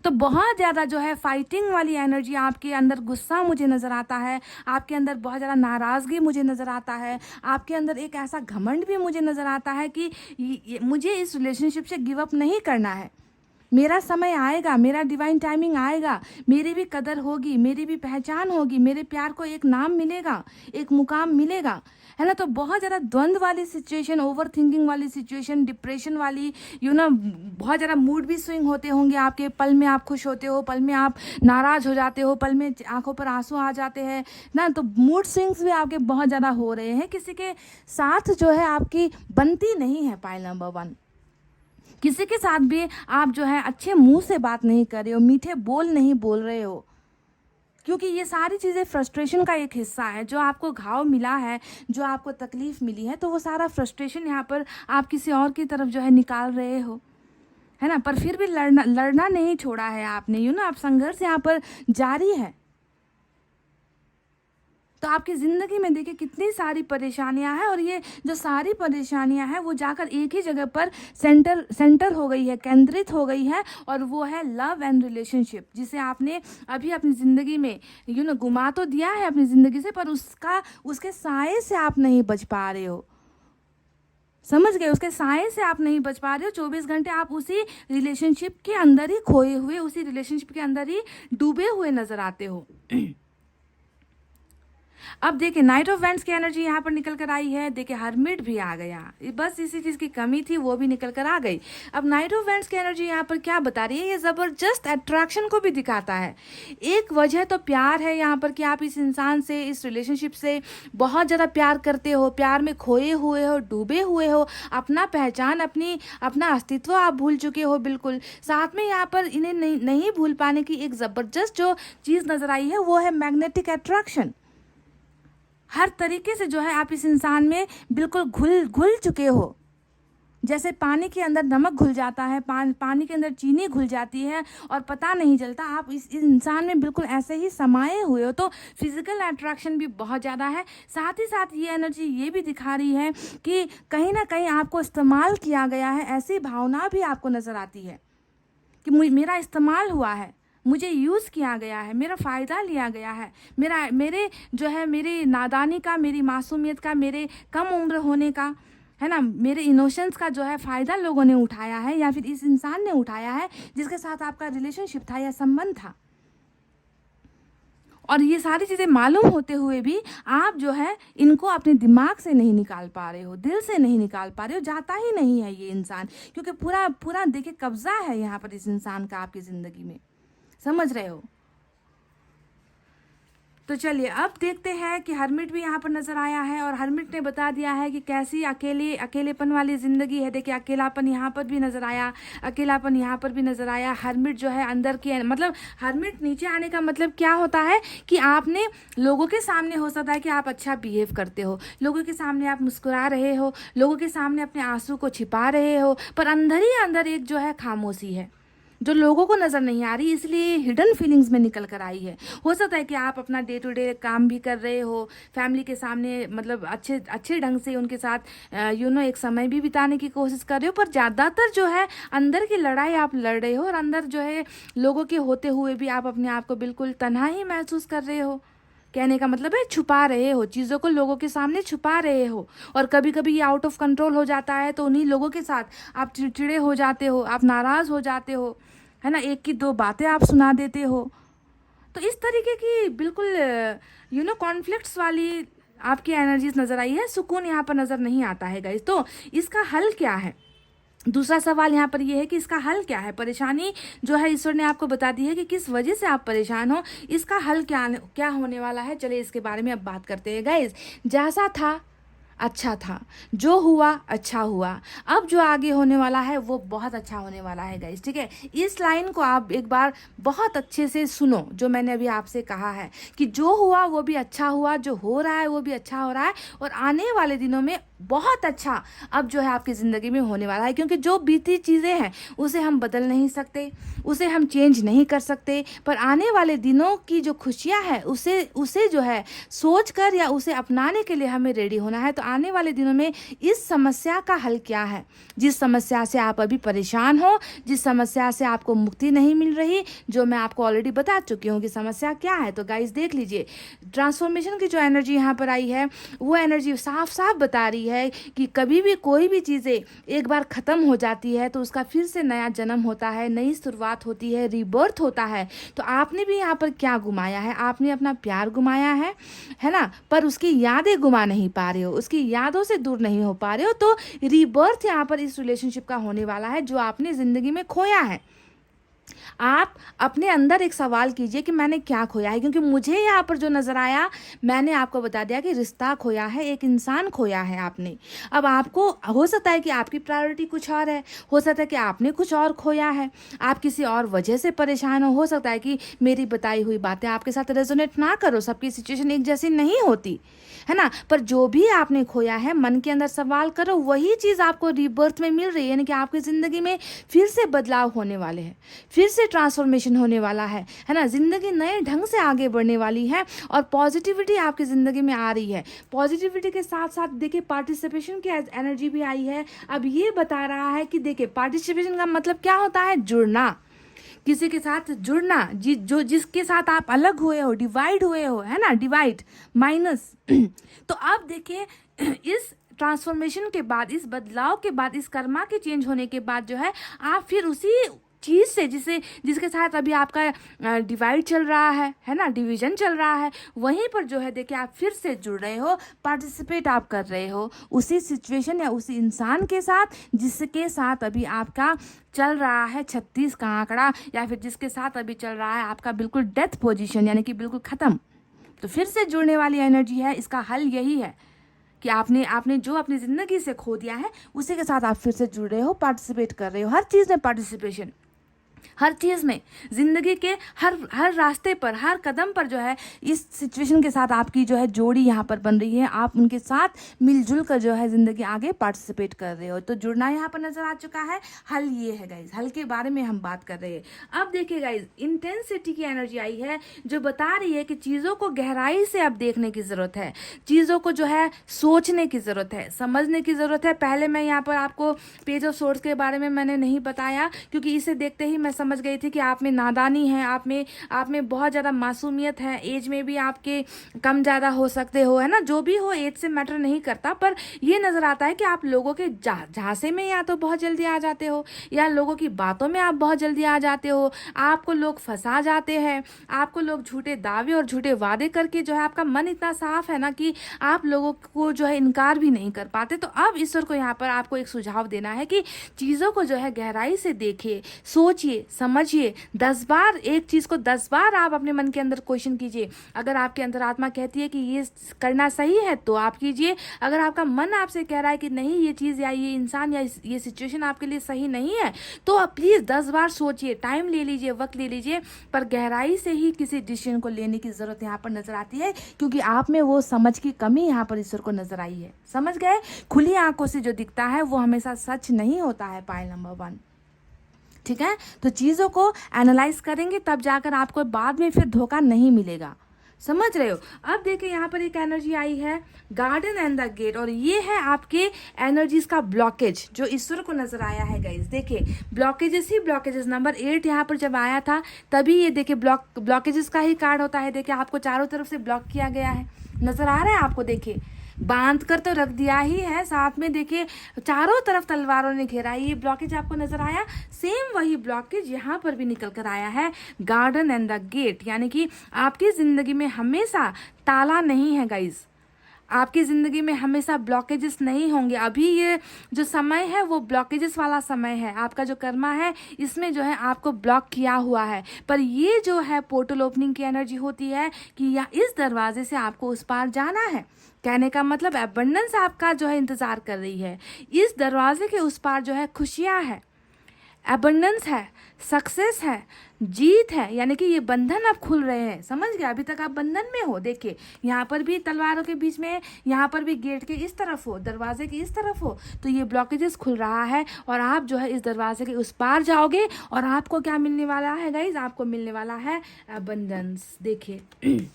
तो बहुत ज़्यादा जो है फाइटिंग वाली एनर्जी, आपके अंदर गुस्सा मुझे नज़र आता है, आपके अंदर बहुत ज़्यादा नाराज़गी मुझे नज़र आता है, आपके अंदर एक ऐसा घमंड भी मुझे नज़र आता है कि मुझे इस रिलेशनशिप से गिव अप नहीं करना है, मेरा समय आएगा, मेरा डिवाइन टाइमिंग आएगा, मेरी भी कदर होगी, मेरी भी पहचान होगी, मेरे प्यार को एक नाम मिलेगा, एक मुकाम मिलेगा, है ना। तो बहुत ज़्यादा द्वंद्व वाली सिचुएशन, ओवर थिंकिंग वाली सिचुएशन, डिप्रेशन वाली, बहुत ज़्यादा मूड भी स्विंग होते होंगे आपके। पल में आप खुश होते हो, पल में आप नाराज़ हो जाते हो, पल में आंखों पर आंसू आ जाते हैं ना। तो मूड स्विंग्स भी आपके बहुत ज़्यादा हो रहे हैं। किसी के साथ जो है आपकी बनती नहीं है, पाइल नंबर 1। किसी के साथ भी आप जो है अच्छे मुंह से बात नहीं कर रहे हो, मीठे बोल नहीं बोल रहे हो, क्योंकि ये सारी चीज़ें फ्रस्ट्रेशन का एक हिस्सा है। जो आपको घाव मिला है, जो आपको तकलीफ़ मिली है, तो वो सारा फ्रस्ट्रेशन यहाँ पर आप किसी और की तरफ जो है निकाल रहे हो, है ना। पर फिर भी लड़ना नहीं छोड़ा है आपने, आप संघर्ष यहाँ पर जारी है। तो आपकी ज़िंदगी में देखिए कितनी सारी परेशानियां हैं, और ये जो सारी परेशानियां हैं वो जाकर एक ही जगह पर सेंटर हो गई है, केंद्रित हो गई है, और वो है लव एंड रिलेशनशिप, जिसे आपने अभी अपनी ज़िंदगी में गुमा तो दिया है अपनी ज़िंदगी से, पर उसके साए से आप नहीं बच पा रहे हो। समझ गए? उसके साए से आप नहीं बच पा रहे हो। 24 घंटे आप उसी रिलेशनशिप के अंदर ही खोए हुए, उसी रिलेशनशिप के अंदर ही डूबे हुए नजर आते हो। अब देखिए नाइट ऑफ वेंट्स की एनर्जी यहाँ पर निकल कर आई है। देखिए हर्मिट भी आ गया, बस इसी चीज़ की कमी थी, वो भी निकल कर आ गई। अब नाइट ऑफ वेंट्स की एनर्जी यहाँ पर क्या बता रही है, ये ज़बरदस्त अट्रैक्शन को भी दिखाता है। एक वजह तो प्यार है यहाँ पर कि आप इस इंसान से, इस रिलेशनशिप से बहुत ज़्यादा प्यार करते हो, प्यार में खोए हुए हो, डूबे हुए हो, अपना पहचान, अपना अस्तित्व आप भूल चुके हो बिल्कुल। साथ में यहाँ पर इन्हें नहीं भूल पाने की एक ज़बरदस्त जो चीज़ नज़र आई है वो है मैग्नेटिक अट्रैक्शन। हर तरीके से जो है आप इस इंसान में बिल्कुल घुल चुके हो, जैसे पानी के अंदर नमक घुल जाता है, पानी के अंदर चीनी घुल जाती है और पता नहीं चलता, आप इस इंसान में बिल्कुल ऐसे ही समाये हुए हो। तो फिजिकल अट्रैक्शन भी बहुत ज़्यादा है। साथ ही साथ ये एनर्जी ये भी दिखा रही है कि कहीं ना कहीं आपको इस्तेमाल किया गया है, ऐसी भावना भी आपको नज़र आती है कि मेरा इस्तेमाल हुआ है, मुझे यूज़ किया गया है, मेरा फ़ायदा लिया गया है, मेरी नादानी का, मेरी मासूमियत का, मेरे कम उम्र होने का, है ना, मेरे इनोशंस का जो है फ़ायदा लोगों ने उठाया है, या फिर इस इंसान ने उठाया है जिसके साथ आपका रिलेशनशिप था या संबंध था। और ये सारी चीज़ें मालूम होते हुए भी आप जो है इनको अपने दिमाग से नहीं निकाल पा रहे हो, दिल से नहीं निकाल पा रहे हो, जाता ही नहीं है ये इंसान, क्योंकि पूरा देखिए कब्जा है यहाँ पर इस इंसान का आपकी ज़िंदगी में। समझ रहे हो? तो चलिए अब देखते हैं कि हर्मिट भी यहाँ पर नज़र आया है, और हर्मिट ने बता दिया है कि कैसी अकेलेपन वाली ज़िंदगी है। देखिए अकेलापन यहाँ पर भी नज़र आया, अकेलापन यहाँ पर भी नज़र आया। हर्मिट जो है अंदर की, मतलब हर्मिट नीचे आने का मतलब क्या होता है कि आपने लोगों के सामने, हो सकता है कि आप अच्छा बिहेव करते हो, लोगों के सामने आप मुस्कुरा रहे हो, लोगों के सामने अपने आंसू को छिपा रहे हो, पर अंदर ही अंदर एक जो है खामोशी है जो लोगों को नज़र नहीं आ रही, इसलिए हिडन फीलिंग्स में निकल कर आई है। हो सकता है कि आप अपना डे टू डे काम भी कर रहे हो, फैमिली के सामने मतलब अच्छे ढंग से उनके साथ एक समय भी बिताने की कोशिश कर रहे हो, पर ज़्यादातर जो है अंदर की लड़ाई आप लड़ रहे हो, और अंदर जो है लोगों के होते हुए भी आप अपने आप को बिल्कुल तन्हा ही महसूस कर रहे हो। कहने का मतलब है छुपा रहे हो चीज़ों को, लोगों के सामने छुपा रहे हो, और कभी कभी ये आउट ऑफ कंट्रोल हो जाता है, तो उन्हीं लोगों के साथ आप चिड़चिड़े हो जाते हो, आप नाराज़ हो जाते हो, है ना, एक की दो बातें आप सुना देते हो। तो इस तरीके की बिल्कुल कॉन्फ्लिक्ट्स वाली आपकी एनर्जीज नज़र आई है। सुकून यहाँ पर नज़र नहीं आता है गाइस। तो इसका हल क्या है? दूसरा सवाल यहाँ पर ये है कि इसका हल क्या है? परेशानी जो है ईश्वर ने आपको बता दी है कि किस वजह से आप परेशान हो, इसका हल क्या होने वाला है। चलिए इसके बारे में अब बात करते हैं गाइस। जैसा था अच्छा था, जो हुआ अच्छा हुआ, अब जो आगे होने वाला है वो बहुत अच्छा होने वाला है गाइस। ठीक है, इस लाइन को आप एक बार बहुत अच्छे से सुनो, जो मैंने अभी आपसे कहा है कि जो हुआ वो भी अच्छा हुआ, जो हो रहा है वो भी अच्छा हो रहा है, और आने वाले दिनों में बहुत अच्छा अब जो है आपकी ज़िंदगी में होने वाला है। क्योंकि जो बीती चीज़ें हैं उसे हम बदल नहीं सकते, उसे हम चेंज नहीं कर सकते, पर आने वाले दिनों की जो खुशियाँ हैं उसे जो है सोच कर या उसे अपनाने के लिए हमें रेडी होना है। तो आने वाले दिनों में इस समस्या का हल क्या है, जिस समस्या से आप अभी परेशान हो, जिस समस्या से आपको मुक्ति नहीं मिल रही, जो मैं आपको ऑलरेडी बता चुकी हूँ कि समस्या क्या है। तो गाइस देख लीजिए, ट्रांसफॉर्मेशन की जो एनर्जी यहाँ पर आई है वो एनर्जी साफ साफ बता रही है कि कभी भी कोई भी चीज़ें एक बार ख़त्म हो जाती है तो उसका फिर से नया जन्म होता है, नई शुरुआत होती है, रीबर्थ होता है। तो आपने भी यहाँ पर क्या गुमाया है? आपने अपना प्यार गुमाया है ना, पर उसकी यादें गुमा नहीं पा रहे हो, उसकी यादों से दूर नहीं हो पा रहे हो। तो रीबर्थ यहाँ पर इस रिलेशनशिप का होने वाला है जो आपने ज़िंदगी में खोया है। आप अपने अंदर एक सवाल कीजिए कि मैंने क्या खोया है, क्योंकि मुझे यहाँ पर जो नज़र आया, मैंने आपको बता दिया कि रिश्ता खोया है, एक इंसान खोया है आपने। अब आपको हो सकता है कि आपकी प्रायोरिटी कुछ और है, हो सकता है कि आपने कुछ और खोया है, आप किसी और वजह से परेशान हो सकता है कि मेरी बताई हुई बातें आपके साथ रेजोनेट ना करो, सबकी सिचुएशन एक जैसी नहीं होती है ना, पर जो भी आपने खोया है मन के अंदर सवाल करो, वही चीज़ आपको रीबर्थ में मिल रही है, यानी कि आपकी ज़िंदगी में फिर से बदलाव होने वाले हैं, फिर से ट्रांसफॉर्मेशन होने वाला है ना। ज़िंदगी नए ढंग से आगे बढ़ने वाली है और पॉजिटिविटी आपकी ज़िंदगी में आ रही है। पॉजिटिविटी के साथ साथ देखिए पार्टिसिपेशन की एनर्जी भी आई है। अब ये बता रहा है कि देखिए पार्टिसिपेशन का मतलब क्या होता है, जुड़ना, किसी के साथ जुड़ना, जिसके साथ आप अलग हुए हो, डिवाइड हुए हो, है ना, डिवाइड माइनस। तो अब देखिए इस ट्रांसफॉर्मेशन के बाद, इस बदलाव के बाद, इस कर्मा के चेंज होने के बाद जो है आप फिर उसी चीज़ से जिसके साथ अभी आपका डिवाइड चल रहा है ना, डिवीजन चल रहा है, वहीं पर जो है देखिए आप फिर से जुड़ रहे हो, पार्टिसिपेट आप कर रहे हो उसी सिचुएशन या उसी इंसान के साथ जिसके साथ अभी आपका चल रहा है 36 का आंकड़ा, या फिर जिसके साथ अभी चल रहा है आपका बिल्कुल डेथ पोजीशन, यानी कि बिल्कुल ख़त्म। तो फिर से जुड़ने वाली एनर्जी है। इसका हल यही है कि आपने जो अपनी ज़िंदगी से खो दिया है उसी के साथ आप फिर से जुड़ रहे हो, पार्टिसिपेट कर रहे हो, हर चीज़ में पार्टिसिपेशन, हर चीज़ में, ज़िंदगी के हर रास्ते पर, हर कदम पर जो है इस सिचुएशन के साथ आपकी जो है जोड़ी यहाँ पर बन रही है। आप उनके साथ मिलजुल कर जो है ज़िंदगी आगे पार्टिसिपेट कर रहे हो। तो जुड़ना यहाँ पर नज़र आ चुका है। हल ये है गाइज, हल के बारे में हम बात कर रहे हैं। अब देखिए गाइज, इंटेंसिटी की एनर्जी आई है जो बता रही है कि चीज़ों को गहराई से अब देखने की ज़रूरत है, चीज़ों को जो है सोचने की ज़रूरत है, समझने की ज़रूरत है। पहले मैं यहाँ पर आपको पेज ऑफ सोर्स के बारे में मैंने नहीं बताया, क्योंकि इसे देखते ही मैं समझ गई थी कि आप में नादानी है, आप में बहुत ज़्यादा मासूमियत है, एज में भी आपके कम ज़्यादा हो सकते हो, है ना, जो भी हो एज से मैटर नहीं करता। पर ये नज़र आता है कि आप लोगों के झांसे में या तो बहुत जल्दी आ जाते हो, या लोगों की बातों में आप बहुत जल्दी आ जाते हो, आपको लोग फंसा जाते हैं, आपको लोग झूठे दावे और झूठे वादे करके जो है आपका मन इतना साफ है ना कि आप लोगों को जो है इनकार भी नहीं कर पाते। तो अब ईश्वर को यहाँ पर आपको एक सुझाव देना है कि चीज़ों को जो है गहराई से देखिए, सोचिए, समझिए। 10 बार एक चीज़ को 10 बार आप अपने मन के अंदर क्वेश्चन कीजिए। अगर आपके अंतरात्मा कहती है कि ये करना सही है तो आप कीजिए। अगर आपका मन आपसे कह रहा है कि नहीं ये चीज़ या ये इंसान या ये सिचुएशन आपके लिए सही नहीं है, तो आप प्लीज़ 10 बार सोचिए, टाइम ले लीजिए, वक्त ले लीजिए, पर गहराई से ही किसी डिसीजन को लेने की ज़रूरत यहाँ पर नज़र आती है, क्योंकि आप में वो समझ की कमी यहाँ पर ईश्वर को नज़र आई है। समझ गए? खुली आंखों से जो दिखता है वो हमेशा सच नहीं होता है। पायल नंबर 1, ठीक है। तो चीज़ों को एनालाइज करेंगे तब जाकर आपको बाद में फिर धोखा नहीं मिलेगा। समझ रहे हो? अब देखिए यहाँ पर एक एनर्जी आई है, गार्डन एंड द गेट, और ये है आपके एनर्जीज का ब्लॉकेज जो ईश्वर को नजर आया है गाइस। देखिए ब्लॉकेजेस ही ब्लॉकेजेस, नंबर 8 यहाँ पर जब आया था तभी ये देखिए ब्लॉकेजेस का ही कार्ड होता है। देखिए आपको चारों तरफ से ब्लॉक किया गया है, नजर आ रहा है आपको? देखिए बांध कर तो रख दिया ही है, साथ में देखिए चारों तरफ तलवारों ने घेरा। ये ब्लॉकेज आपको नजर आया, सेम वही ब्लॉकेज यहाँ पर भी निकल कर आया है, गार्डन एंड द गेट, यानी कि आपकी जिंदगी में हमेशा ताला नहीं है गाइज, आपकी ज़िंदगी में हमेशा ब्लॉकेजेस नहीं होंगे। अभी ये जो समय है वो ब्लॉकेजेस वाला समय है, आपका जो कर्मा है इसमें जो है आपको ब्लॉक किया हुआ है। पर ये जो है पोर्टल ओपनिंग की एनर्जी होती है कि या इस दरवाजे से आपको उस पार जाना है। कहने का मतलब एबंडेंस आपका जो है इंतज़ार कर रही है, इस दरवाजे के उस पार जो है खुशियाँ है, एबंडेंस है, सक्सेस है, जीत है, यानी कि ये बंधन अब खुल रहे हैं। समझ गए? अभी तक आप बंधन में हो। देखिए यहाँ पर भी तलवारों के बीच में, यहाँ पर भी गेट के इस तरफ हो, दरवाजे के इस तरफ हो, तो ये ब्लॉकेजेस खुल रहा है और आप जो है इस दरवाजे के उस पार जाओगे और आपको क्या मिलने वाला है गाइज? आपको मिलने वाला है एबंडेंस। देखिए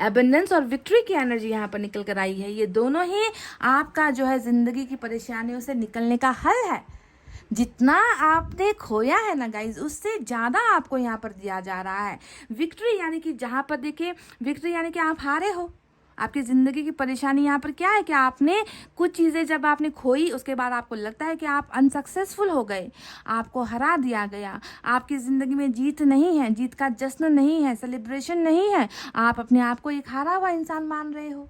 एबंडेंस और विक्ट्री की एनर्जी यहाँ पर निकल कर आई है। ये दोनों ही आपका जो है जिंदगी की परेशानियों से निकलने का हल है। जितना आपने खोया है ना गाइज, उससे ज़्यादा आपको यहाँ पर दिया जा रहा है। विक्ट्री यानी कि जहाँ पर देखिए, विक्ट्री यानी कि आप हारे हो। आपकी ज़िंदगी की परेशानी यहाँ पर क्या है कि आपने कुछ चीज़ें जब आपने खोई उसके बाद आपको लगता है कि आप अनसक्सेसफुल हो गए, आपको हरा दिया गया, आपकी ज़िंदगी में जीत नहीं है, जीत का जश्न नहीं है, सेलिब्रेशन नहीं है, आप अपने आप को एक हारा हुआ इंसान मान रहे हो,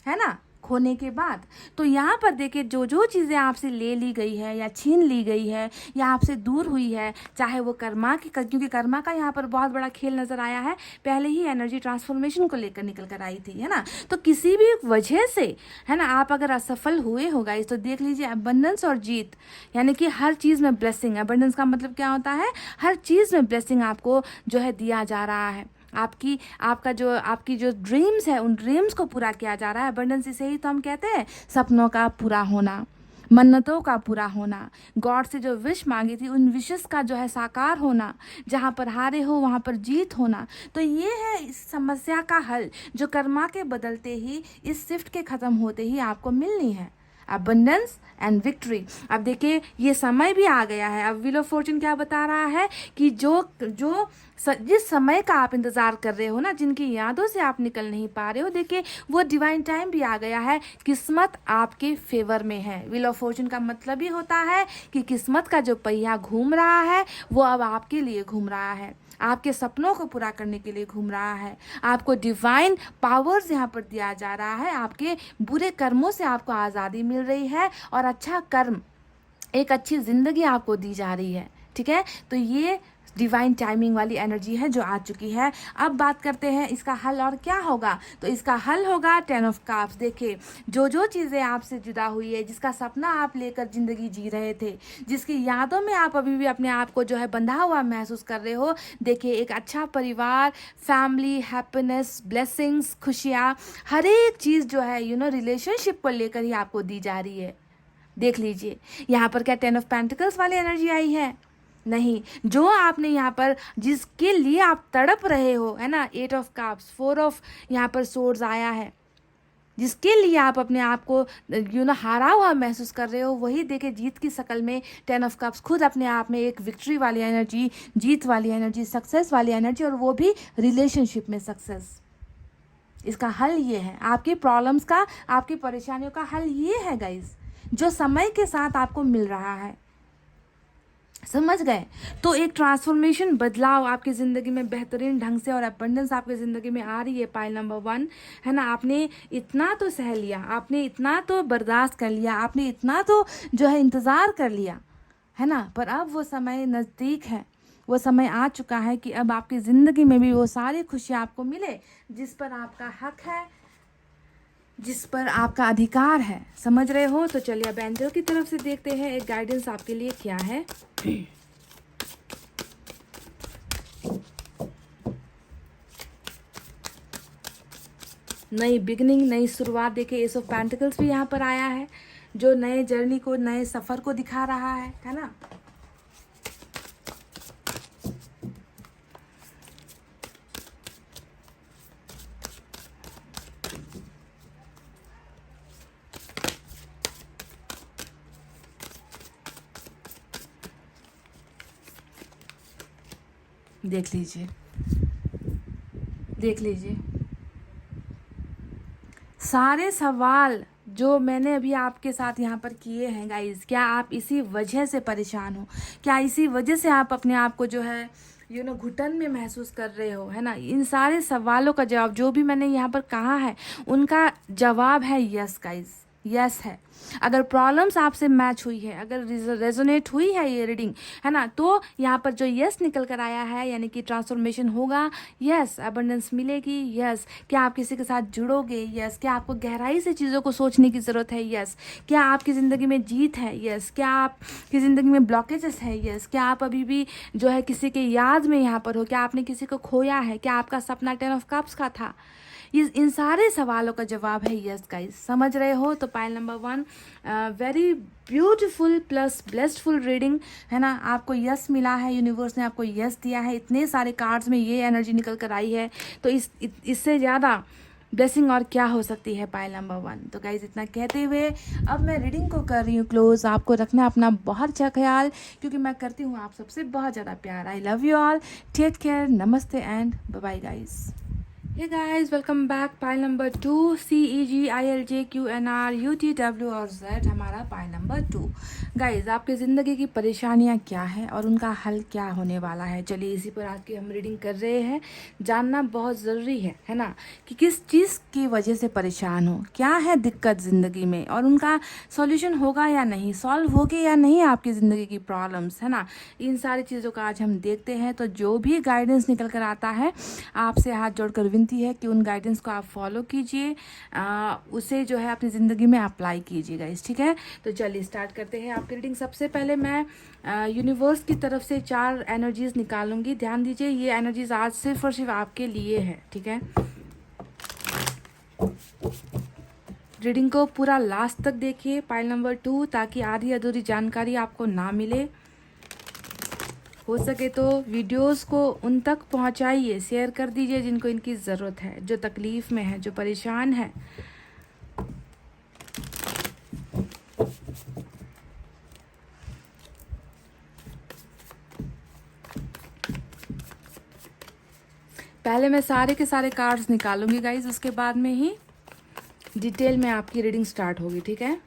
है ना, खोने के बाद। तो यहाँ पर देखिए जो जो चीज़ें आपसे ले ली गई है या छीन ली गई है या आपसे दूर हुई है, चाहे वो कर्मा की, क्योंकि कर्मा का यहाँ पर बहुत बड़ा खेल नज़र आया है, पहले ही एनर्जी ट्रांसफॉर्मेशन को लेकर निकल कर आई थी, है ना। तो किसी भी वजह से, है ना, आप अगर असफल हुए हो गाइस, तो देख लीजिए अबंडेंस और जीत, यानी कि हर चीज़ में ब्लेसिंग। अबंडेंस का मतलब क्या होता है? हर चीज़ में ब्लेसिंग आपको जो है दिया जा रहा है। आपकी जो ड्रीम्स है उन ड्रीम्स को पूरा किया जा रहा है। अबंडेंस इसे ही तो हम कहते हैं सपनों का पूरा होना। मन्नतों का पूरा होना, गॉड से जो विश मांगी थी उन विशेस का जो है साकार होना, जहाँ पर हारे हो वहाँ पर जीत होना। तो ये है इस समस्या का हल जो कर्मा के बदलते ही, इस शिफ्ट के ख़त्म होते ही आपको मिलनी है, अबंडेंस एंड विक्ट्री। अब देखिए ये समय भी आ गया है। अब व्हील ऑफ फॉर्चून क्या बता रहा है कि जिस समय का आप इंतज़ार कर रहे हो ना, जिनकी यादों से आप निकल नहीं पा रहे हो, देखिए वो डिवाइन टाइम भी आ गया है। किस्मत आपके फेवर में है। व्हील ऑफ फॉर्चून का मतलब ही होता है कि किस्मत का जो पहिया घूम रहा है वो अब आपके लिए घूम रहा है, आपके सपनों को पूरा करने के लिए घूम रहा है। आपको डिवाइन पावर्स यहाँ पर दिया जा रहा है, आपके बुरे कर्मों से आपको आज़ादी मिल रही है और अच्छा कर्म, एक अच्छी ज़िंदगी आपको दी जा रही है। ठीक है, तो ये डिवाइन टाइमिंग वाली एनर्जी है जो आ चुकी है। अब बात करते हैं इसका हल और क्या होगा। तो इसका हल होगा 10 ऑफ कप्स। देखिए जो चीज़ें आपसे जुदा हुई है, जिसका सपना आप लेकर ज़िंदगी जी रहे थे, जिसकी यादों में आप अभी भी अपने आप को जो है बंधा हुआ महसूस कर रहे हो, देखिए एक अच्छा परिवार, फैमिली, हैप्पीनेस, ब्लेसिंग्स, खुशियाँ, हर एक चीज़ जो है रिलेशनशिप को लेकर ही आपको दी जा रही है। देख लीजिए यहाँ पर क्या 10 ऑफ पेंटिकल्स वाली एनर्जी आई है? नहीं। जो आपने यहाँ पर जिसके लिए आप तड़प रहे हो, है ना, 8 ऑफ कप्स, 4 ऑफ यहाँ पर सोर्ड्स आया है, जिसके लिए आप अपने आप को हारा हुआ महसूस कर रहे हो, वही देखे जीत की शक्ल में 10 ऑफ कप्स खुद अपने आप में एक विक्ट्री वाली एनर्जी, जीत वाली एनर्जी, सक्सेस वाली एनर्जी, और वो भी रिलेशनशिप में सक्सेस। इसका हल ये है, आपकी प्रॉब्लम्स का, आपकी परेशानियों का हल ये है गाइज, जो समय के साथ आपको मिल रहा है। समझ गए? तो एक ट्रांसफॉर्मेशन, बदलाव आपकी ज़िंदगी में बेहतरीन ढंग से और अबंडेंस आपकी ज़िंदगी में आ रही है। पाइल नंबर 1 है ना, आपने इतना तो सह लिया, आपने इतना तो बर्दाश्त कर लिया, आपने इतना तो जो है इंतज़ार कर लिया, है ना, पर अब वो समय नज़दीक है, वो समय आ चुका है कि अब आपकी ज़िंदगी में भी वो सारी खुशियाँ आपको मिले जिस पर आपका हक है, जिस पर आपका अधिकार है। समझ रहे हो? तो चलिए अब एंजल की तरफ से देखते हैं एक गाइडेंस आपके लिए क्या है। नई बिगनिंग, नई शुरुआत। देखिए एस ऑफ पेंटिकल्स भी यहाँ पर आया है, जो नए जर्नी को, नए सफ़र को दिखा रहा है ना। देख लीजिए, देख लीजिए सारे सवाल जो मैंने अभी आपके साथ यहाँ पर किए हैं गाइज, क्या आप इसी वजह से परेशान हो? क्या इसी वजह से आप अपने आप को जो है घुटन में महसूस कर रहे हो, है ना? इन सारे सवालों का जवाब जो भी मैंने यहाँ पर कहा है, उनका जवाब है यस गाइज, यस है। अगर प्रॉब्लम्स आपसे मैच हुई है, अगर रेजोनेट हुई है ये रीडिंग, है ना, तो यहाँ पर जो यस निकल कर आया है, यानी कि ट्रांसफॉर्मेशन होगा, यस, अबंडेंस मिलेगी, यस, क्या आप किसी के साथ जुड़ोगे, यस, क्या आपको गहराई से चीज़ों को सोचने की ज़रूरत है, यस, क्या आपकी ज़िंदगी में जीत है, यस, क्या आपकी ज़िंदगी में ब्लॉकेजेस है, यस, क्या आप अभी भी जो है किसी के याद में यहाँ पर हो, क्या आपने किसी को खोया है, क्या आपका सपना 10 ऑफ कप्स का था? इन सारे सवालों का जवाब है यस गाइस। समझ रहे हो? तो pile number 1, very beautiful plus blessedful reading, है ना। आपको यस मिला है, यूनिवर्स ने आपको यस दिया है, इतने सारे कार्ड्स में ये एनर्जी निकल कर आई है, तो इससे ज़्यादा ब्लेसिंग और क्या हो सकती है पाइल नंबर 1। तो गाइज इतना कहते हुए अब मैं रीडिंग को कर रही हूँ क्लोज। आपको रखना अपना बहुत अच्छा ख्याल, क्योंकि मैं करती हूँ आप सबसे बहुत ज़्यादा प्यार। I love you all, take care, नमस्ते and bye bye guys. Hey guys, welcome back. Pile number 2, CEGILJQNR UTW और Z हमारा पाइल नंबर 2। गाइस आपकी ज़िंदगी की परेशानियां क्या हैं और उनका हल क्या होने वाला है, चलिए इसी पर आके हम रीडिंग कर रहे हैं। जानना बहुत ज़रूरी है ना, कि किस चीज़ की वजह से परेशान हो, क्या है दिक्कत ज़िंदगी में और उनका सॉल्यूशन होगा या नहीं, सॉल्व होगी या नहीं आपकी ज़िंदगी की प्रॉब्लम्स, है ना। इन सारी चीज़ों का आज हम देखते हैं। तो जो भी गाइडेंस निकल कर आता है, आपसे हाथ जोड़कर विनती है कि उन गाइडेंस को आप फॉलो कीजिए, उसे जो है अपनी ज़िंदगी में अप्लाई कीजिएगा इस, ठीक है। तो चलिए स्टार्ट करते हैं आपकी रीडिंग। सबसे पहले मैं यूनिवर्स की तरफ से 4 एनर्जीज निकालूंगी। ध्यान दीजिए, ये एनर्जीज आज सिर्फ और सिर्फ आपके लिए है, ठीक है। रीडिंग को पूरा लास्ट तक देखिए, पाइल नंबर 2, ताकि आधी अधूरी जानकारी आपको ना मिले। हो सके तो वीडियोस को उन तक पहुंचाइए, शेयर कर दीजिए जिनको इनकी ज़रूरत है, जो तकलीफ़ में है, जो परेशान है। पहले मैं सारे के सारे कार्ड्स निकालूंगी गाइज, उसके बाद में ही डिटेल में आपकी रीडिंग स्टार्ट होगी, ठीक है।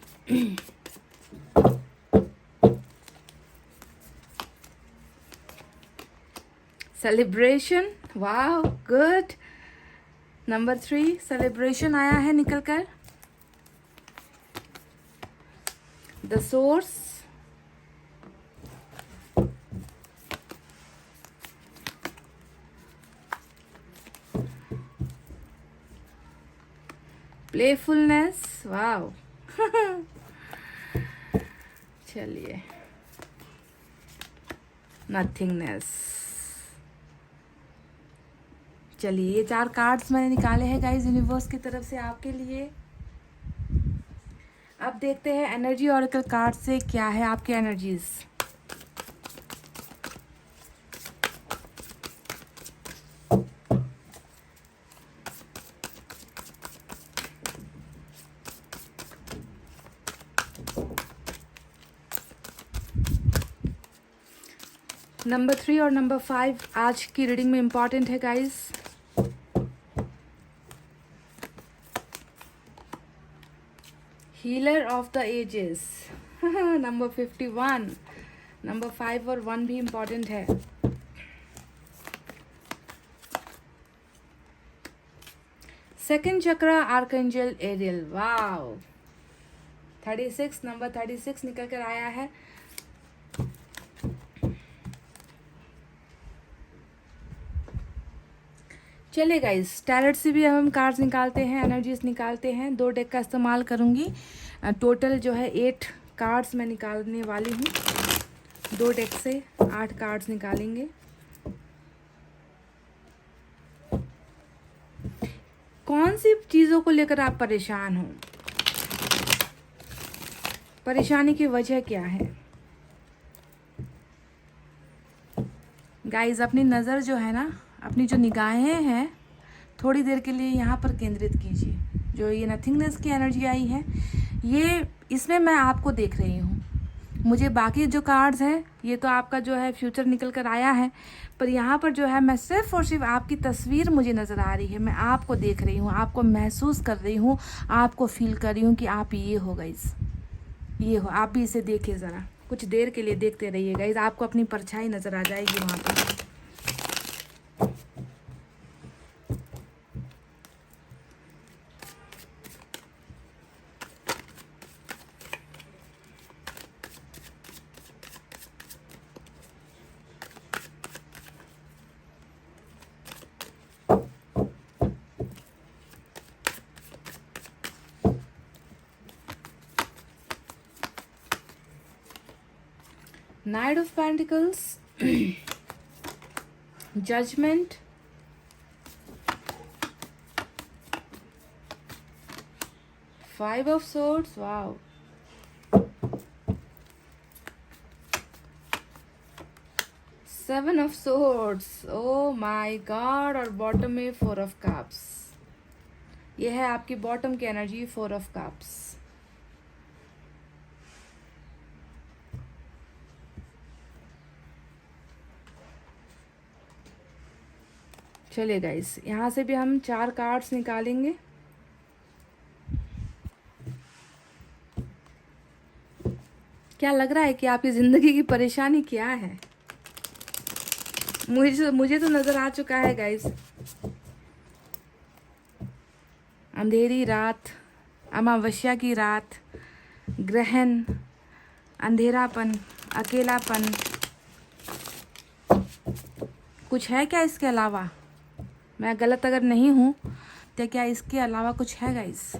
सेलिब्रेशन, वाह गुड। नंबर 3 सेलिब्रेशन आया है निकल कर। द सोर्स, प्लेफुलनेस, वाह। चलिए, नथिंगनेस। चलिए, ये 4 कार्ड्स मैंने निकाले हैं गाइस यूनिवर्स की तरफ से आपके लिए। अब देखते हैं एनर्जी ऑरेकल कार्ड से क्या है आपके एनर्जीज। नंबर 3 और नंबर 5 आज की रीडिंग में इम्पॉर्टेंट है guys. Healer of the ages, number 51। Number 5 और 1 भी इम्पॉर्टेंट है। सेकंड चक्र आर्कएंजल एरियल, वाओ। 36, नंबर 36 निकल कर आया है। चलिए गाइस, टैरेट से भी हम कार्ड्स निकालते हैं, एनर्जीज निकालते हैं। 2 डेक का इस्तेमाल करूंगी। टोटल जो है 8 कार्ड्स मैं निकालने वाली हूँ। 2 डेक से 8 कार्ड्स निकालेंगे। कौन सी चीज़ों को लेकर आप परेशान हो? परेशानी की वजह क्या है? गाइस, अपनी नज़र जो है ना, अपनी जो निगाहें हैं, थोड़ी देर के लिए यहाँ पर केंद्रित कीजिए। जो ये नथिंगनेस की एनर्जी आई है, ये इसमें मैं आपको देख रही हूँ। मुझे बाकी जो कार्ड्स हैं, ये तो आपका जो है फ्यूचर निकल कर आया है, पर यहाँ पर जो है मैं सिर्फ और सिर्फ आपकी तस्वीर मुझे नज़र आ रही है। मैं आपको देख रही हूँ, आपको महसूस कर रही हूँ, आपको फील कर रही हूँ कि आप ये हो गाइस, ये हो। आप भी इसे देखिए ज़रा, कुछ देर के लिए देखते रहिए गाइस, आपको अपनी परछाई नज़र आ जाएगी वहाँ पर। Knight of Pentacles, Judgment, Five of Swords, wow. Seven of Swords, oh my God, और बॉटम में 4 of Cups। ये है आपकी बॉटम की एनर्जी, 4 of Cups। चलिए गाइस, यहाँ से भी हम 4 कार्ड्स निकालेंगे। क्या लग रहा है कि आपकी ज़िंदगी की परेशानी क्या है? मुझे तो नज़र आ चुका है गाइस। अंधेरी रात, अमावस्या की रात, ग्रहण, अंधेरापन, अकेलापन। कुछ है क्या इसके अलावा? मैं गलत अगर नहीं हूँ तो क्या इसके अलावा कुछ है guys?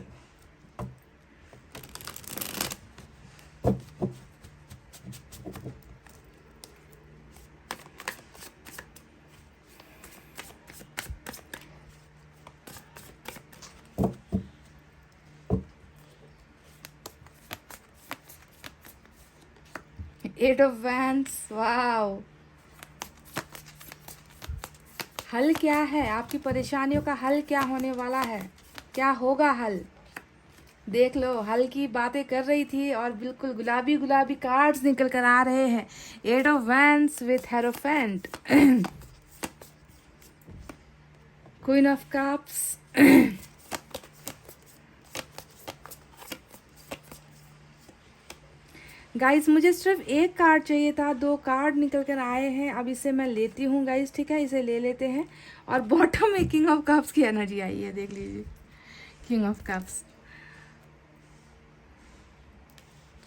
Eight of wands, wow. हल क्या है? आपकी परेशानियों का हल क्या होने वाला है? क्या होगा हल? देख लो, हल की बातें कर रही थी और बिल्कुल गुलाबी गुलाबी कार्ड्स निकल कर आ रहे हैं। Eight of wands with hierophant, queen of cups, guys मुझे सिर्फ एक कार्ड चाहिए था, 2 कार्ड निकल कर आए हैं। अब इसे मैं लेती हूँ गाइस, ठीक है, इसे ले लेते हैं। और बॉटम में किंग ऑफ कप्स की एनर्जी आई है, देख लीजिए, किंग ऑफ कप्स।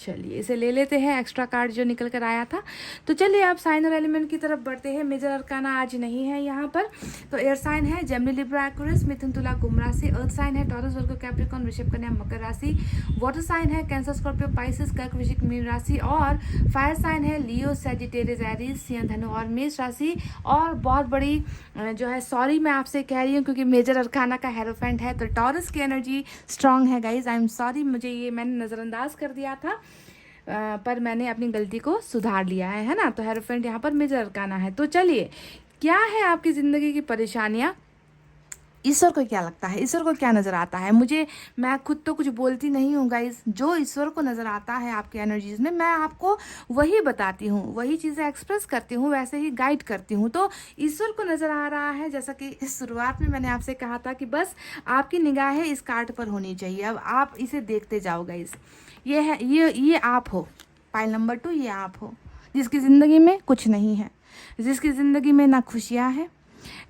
चलिए इसे ले लेते हैं, एक्स्ट्रा कार्ड जो निकल कर आया था। तो चलिए अब साइन और एलिमेंट की तरफ बढ़ते हैं। मेजर अरकाना आज नहीं है यहाँ पर। तो एयर साइन है जेमिनी, लिब्रा, एक्वेरियस, मिथुन, तुला, कुंभ राशि। अर्थ साइन है टॉरस, वर्गो, कैप्रिकॉर्न, वृषभ, कन्या, मकर राशि। वाटर साइन है कैंसर, स्कॉर्पियो, पाइसेस, कर्क, वृश्चिक, मीन राशि। और फायर साइन है लियो, सैजिटेरियस, एरीज, सिंह, धनु और मेष राशि। और बहुत बड़ी जो है, सॉरी मैं आपसे कह रही हूँ क्योंकि मेजर अरकाना का हेरोफेंट है, तो टॉरस की एनर्जी स्ट्रांग है गाइज। आई एम सॉरी, मुझे ये मैंने नज़रअंदाज कर दिया था, पर मैंने अपनी गलती को सुधार लिया है ना। तो हेरोफेंट यहाँ पर मेजर अरकाना है। तो चलिए, क्या है आपकी ज़िंदगी की परेशानियाँ? ईश्वर को क्या लगता है? ईश्वर को क्या नज़र आता है? मैं खुद तो कुछ बोलती नहीं हूँ गाइस, जो ईश्वर को नज़र आता है आपके एनर्जीज में, मैं आपको वही बताती हूँ, वही चीज़ें एक्सप्रेस करती हूँ, वैसे ही गाइड करती हूँ। तो ईश्वर को नज़र आ रहा है, जैसा कि इस शुरुआत में मैंने आपसे कहा था कि बस आपकी निगाहें इस कार्ड पर होनी चाहिए। अब आप इसे देखते जाओ गाइस। ये है, ये आप हो, पाइल नंबर 2, ये आप हो जिसकी ज़िंदगी में कुछ नहीं है, जिसकी ज़िंदगी में ना खुशियाँ हैं,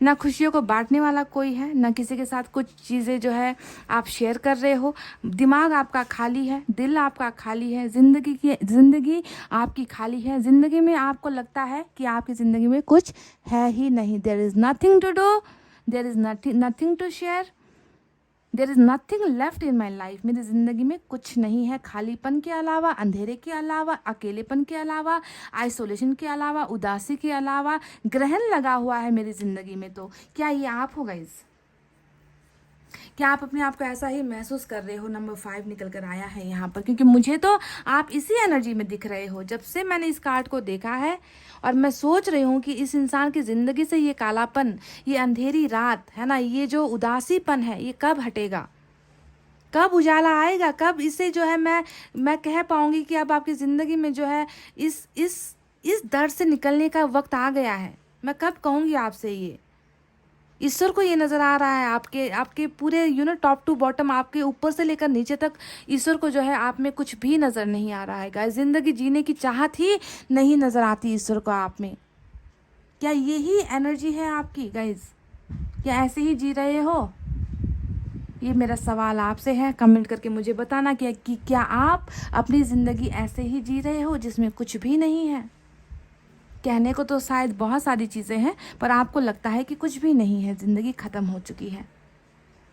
ना खुशियों को बांटने वाला कोई है, ना किसी के साथ कुछ चीज़ें जो है आप शेयर कर रहे हो। दिमाग आपका खाली है, दिल आपका खाली है, ज़िंदगी आपकी खाली है। ज़िंदगी में आपको लगता है कि आपकी ज़िंदगी में कुछ है ही नहीं। There is nothing to do, there is nothing to share, there is nothing left in my life. मेरी ज़िंदगी में कुछ नहीं है, खालीपन के अलावा, अंधेरे के अलावा, अकेलेपन के अलावा, आइसोलेशन के अलावा, उदासी के अलावा। ग्रहण लगा हुआ है मेरी ज़िंदगी में। तो क्या ये आप हो गाइस? क्या आप अपने आप को ऐसा ही महसूस कर रहे हो? नंबर 5 निकल कर आया है यहाँ पर, क्योंकि मुझे तो आप इसी एनर्जी में दिख रहे हो जब से मैंने इस कार्ड को देखा है। और मैं सोच रही हूँ कि इस इंसान की ज़िंदगी से ये कालापन, ये अंधेरी रात है ना, ये जो उदासीपन है, ये कब हटेगा, कब उजाला आएगा, कब इसे जो है मैं कह पाऊंगी कि अब आपकी ज़िंदगी में जो है इस दर्द से निकलने का वक्त आ गया है। मैं कब कहूँगी आपसे ये? ईश्वर को ये नज़र आ रहा है आपके पूरे टॉप टू बॉटम, आपके ऊपर से लेकर नीचे तक ईश्वर को जो है आप में कुछ भी नज़र नहीं आ रहा है गाइस। ज़िंदगी जीने की चाहत ही नहीं नज़र आती ईश्वर को आप में। क्या यही एनर्जी है आपकी गाइस? क्या ऐसे ही जी रहे हो? ये मेरा सवाल आपसे है, कमेंट करके मुझे बताना कि क्या आप अपनी ज़िंदगी ऐसे ही जी रहे हो जिसमें कुछ भी नहीं है? कहने को तो शायद बहुत सारी चीज़ें हैं, पर आपको लगता है कि कुछ भी नहीं है, ज़िंदगी ख़त्म हो चुकी है,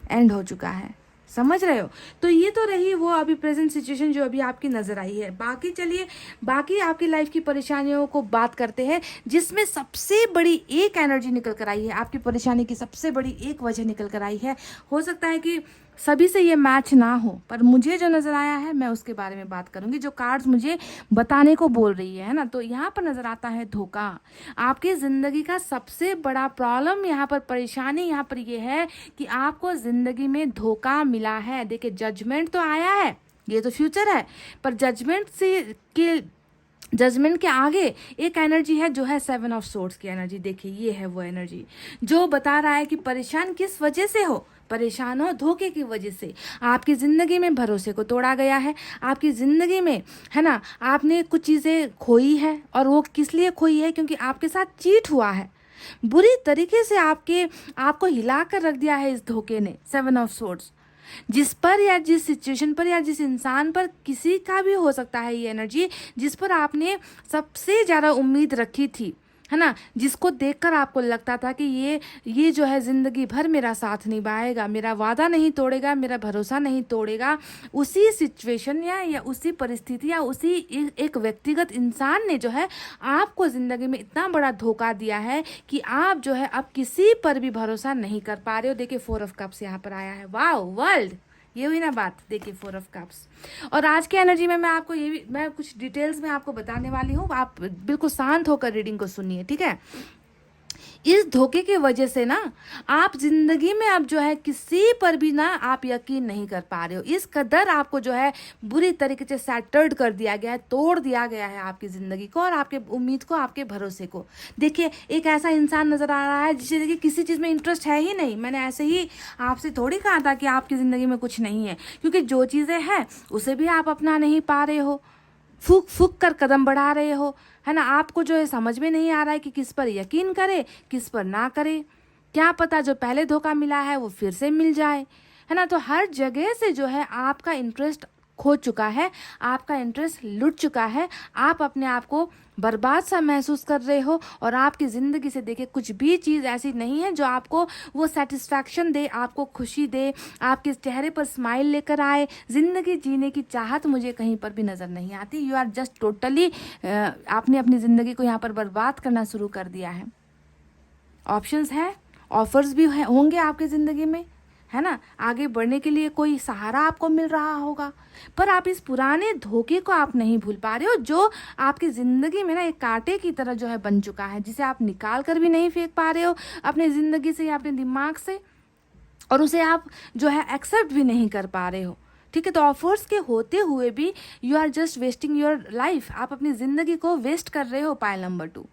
एंड हो चुका है। समझ रहे हो? तो ये तो रही वो अभी प्रेजेंट सिचुएशन जो अभी आपकी नज़र आई है। बाकी चलिए, बाकी आपकी लाइफ की परेशानियों को बात करते हैं, जिसमें सबसे बड़ी एक एनर्जी निकल कर आई है, आपकी परेशानी की सबसे बड़ी एक वजह निकल कर आई है। हो सकता है कि सभी से ये मैच ना हो, पर मुझे जो नज़र आया है मैं उसके बारे में बात करूंगी, जो कार्ड्स मुझे बताने को बोल रही है ना। तो यहाँ पर नज़र आता है धोखा। आपकी ज़िंदगी का सबसे बड़ा प्रॉब्लम यहाँ पर, परेशानी यहाँ पर ये है कि आपको ज़िंदगी में धोखा मिला है। देखिए, जजमेंट तो आया है, ये तो फ्यूचर है, पर जजमेंट के आगे एक एनर्जी है जो है 7 ऑफ सोर्ड्स की एनर्जी। देखिए, ये है वो एनर्जी जो बता रहा है कि परेशान किस वजह से हो। परेशान हो धोखे की वजह से। आपकी ज़िंदगी में भरोसे को तोड़ा गया है, आपकी ज़िंदगी में है ना, आपने कुछ चीज़ें खोई है। और वो किस लिए खोई है? क्योंकि आपके साथ चीट हुआ है, बुरी तरीके से आपको हिला कर रख दिया है इस धोखे ने। 7 ऑफ सोर्ड्स, जिस पर या जिस सिचुएशन पर या जिस इंसान पर, किसी का भी हो सकता है ये एनर्जी, जिस पर आपने सबसे ज़्यादा उम्मीद रखी थी, है ना, जिसको देखकर आपको लगता था कि ये जो है ज़िंदगी भर मेरा साथ निभाएगा, मेरा वादा नहीं तोड़ेगा, मेरा भरोसा नहीं तोड़ेगा। उसी सिचुएशन या उसी परिस्थिति या उसी एक व्यक्तिगत इंसान ने जो है आपको ज़िंदगी में इतना बड़ा धोखा दिया है कि आप जो है अब किसी पर भी भरोसा नहीं कर पा रहे हो। देखिए, 4 ऑफ कप्स यहाँ पर आया है। वाओ, वर्ल्ड, ये हुई ना बात। देखिए 4 ऑफ कप्स। और आज की एनर्जी में मैं आपको ये भी मैं कुछ डिटेल्स में आपको बताने वाली हूँ, आप बिल्कुल शांत होकर रीडिंग को सुनिए, ठीक है। इस धोखे की वजह से ना आप जिंदगी में अब जो है किसी पर भी ना आप यकीन नहीं कर पा रहे हो। इस कदर आपको जो है बुरी तरीके से सैटर्ड कर दिया गया है, तोड़ दिया गया है आपकी ज़िंदगी को और आपके उम्मीद को, आपके भरोसे को। देखिए एक ऐसा इंसान नज़र आ रहा है जिसे देखिए किसी चीज़ में इंटरेस्ट है ही नहीं। मैंने ऐसे ही आपसे थोड़ी कहा था कि आपकी ज़िंदगी में कुछ नहीं है, क्योंकि जो चीज़ें हैं उसे भी आप अपना नहीं पा रहे हो, फूक फूक कर कदम बढ़ा रहे हो, है ना। आपको जो है समझ में नहीं आ रहा है कि किस पर यकीन करे, किस पर ना करे। क्या पता जो पहले धोखा मिला है वो फिर से मिल जाए, है ना। तो हर जगह से जो है आपका इंटरेस्ट खो चुका है, आपका इंटरेस्ट लुट चुका है, आप अपने आप को बर्बाद सा महसूस कर रहे हो और आपकी ज़िंदगी से देखिए कुछ भी चीज़ ऐसी नहीं है जो आपको वो सेटिस्फैक्शन दे, आपको खुशी दे, आपके चेहरे पर स्माइल लेकर आए। ज़िंदगी जीने की चाहत मुझे कहीं पर भी नज़र नहीं आती। यू आर जस्ट टोटली आपने अपनी ज़िंदगी को यहाँ पर बर्बाद करना शुरू कर दिया है। ऑप्शंस हैं, ऑफर्स भी होंगे आपकी ज़िंदगी में, है ना। आगे बढ़ने के लिए कोई सहारा आपको मिल रहा होगा, पर आप इस पुराने धोखे को आप नहीं भूल पा रहे हो, जो आपकी ज़िंदगी में ना एक कांटे की तरह जो है बन चुका है, जिसे आप निकाल कर भी नहीं फेंक पा रहे हो अपनी ज़िंदगी से या अपने दिमाग से, और उसे आप जो है एक्सेप्ट भी नहीं कर पा रहे हो, ठीक है। तो ऑफर्स के होते हुए भी you are just wasting your life, आप अपनी ज़िंदगी को वेस्ट कर रहे हो। पाइल नंबर 2,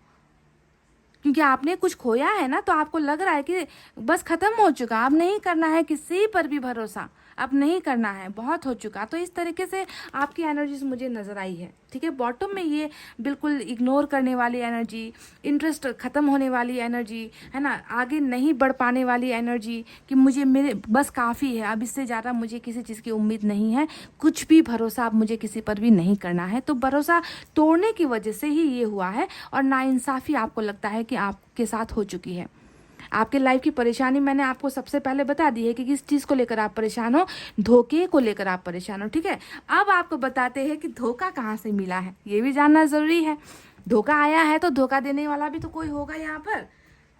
क्योंकि आपने कुछ खोया है ना, तो आपको लग रहा है कि बस खत्म हो चुका, अब नहीं करना है किसी पर भी भरोसा, अब नहीं करना है, बहुत हो चुका। तो इस तरीके से आपकी एनर्जीज मुझे नज़र आई है, ठीक है। बॉटम में ये बिल्कुल इग्नोर करने वाली एनर्जी, इंटरेस्ट ख़त्म होने वाली एनर्जी, है ना, आगे नहीं बढ़ पाने वाली एनर्जी कि मुझे मेरे बस काफ़ी है, अब इससे ज़्यादा मुझे किसी चीज़ की उम्मीद नहीं है, कुछ भी भरोसा अब मुझे किसी पर भी नहीं करना है। तो भरोसा तोड़ने की वजह से ही ये हुआ है, और नाइंसाफ़ी आपको लगता है कि आपके साथ हो चुकी है। आपके लाइफ की परेशानी मैंने आपको सबसे पहले बता दी है कि किस चीज़ को लेकर आप परेशान हो, धोखे को लेकर आप परेशान हो, ठीक है। अब आपको बताते हैं कि धोखा कहाँ से मिला है, ये भी जानना ज़रूरी है। धोखा आया है तो धोखा देने वाला भी तो कोई होगा यहाँ पर।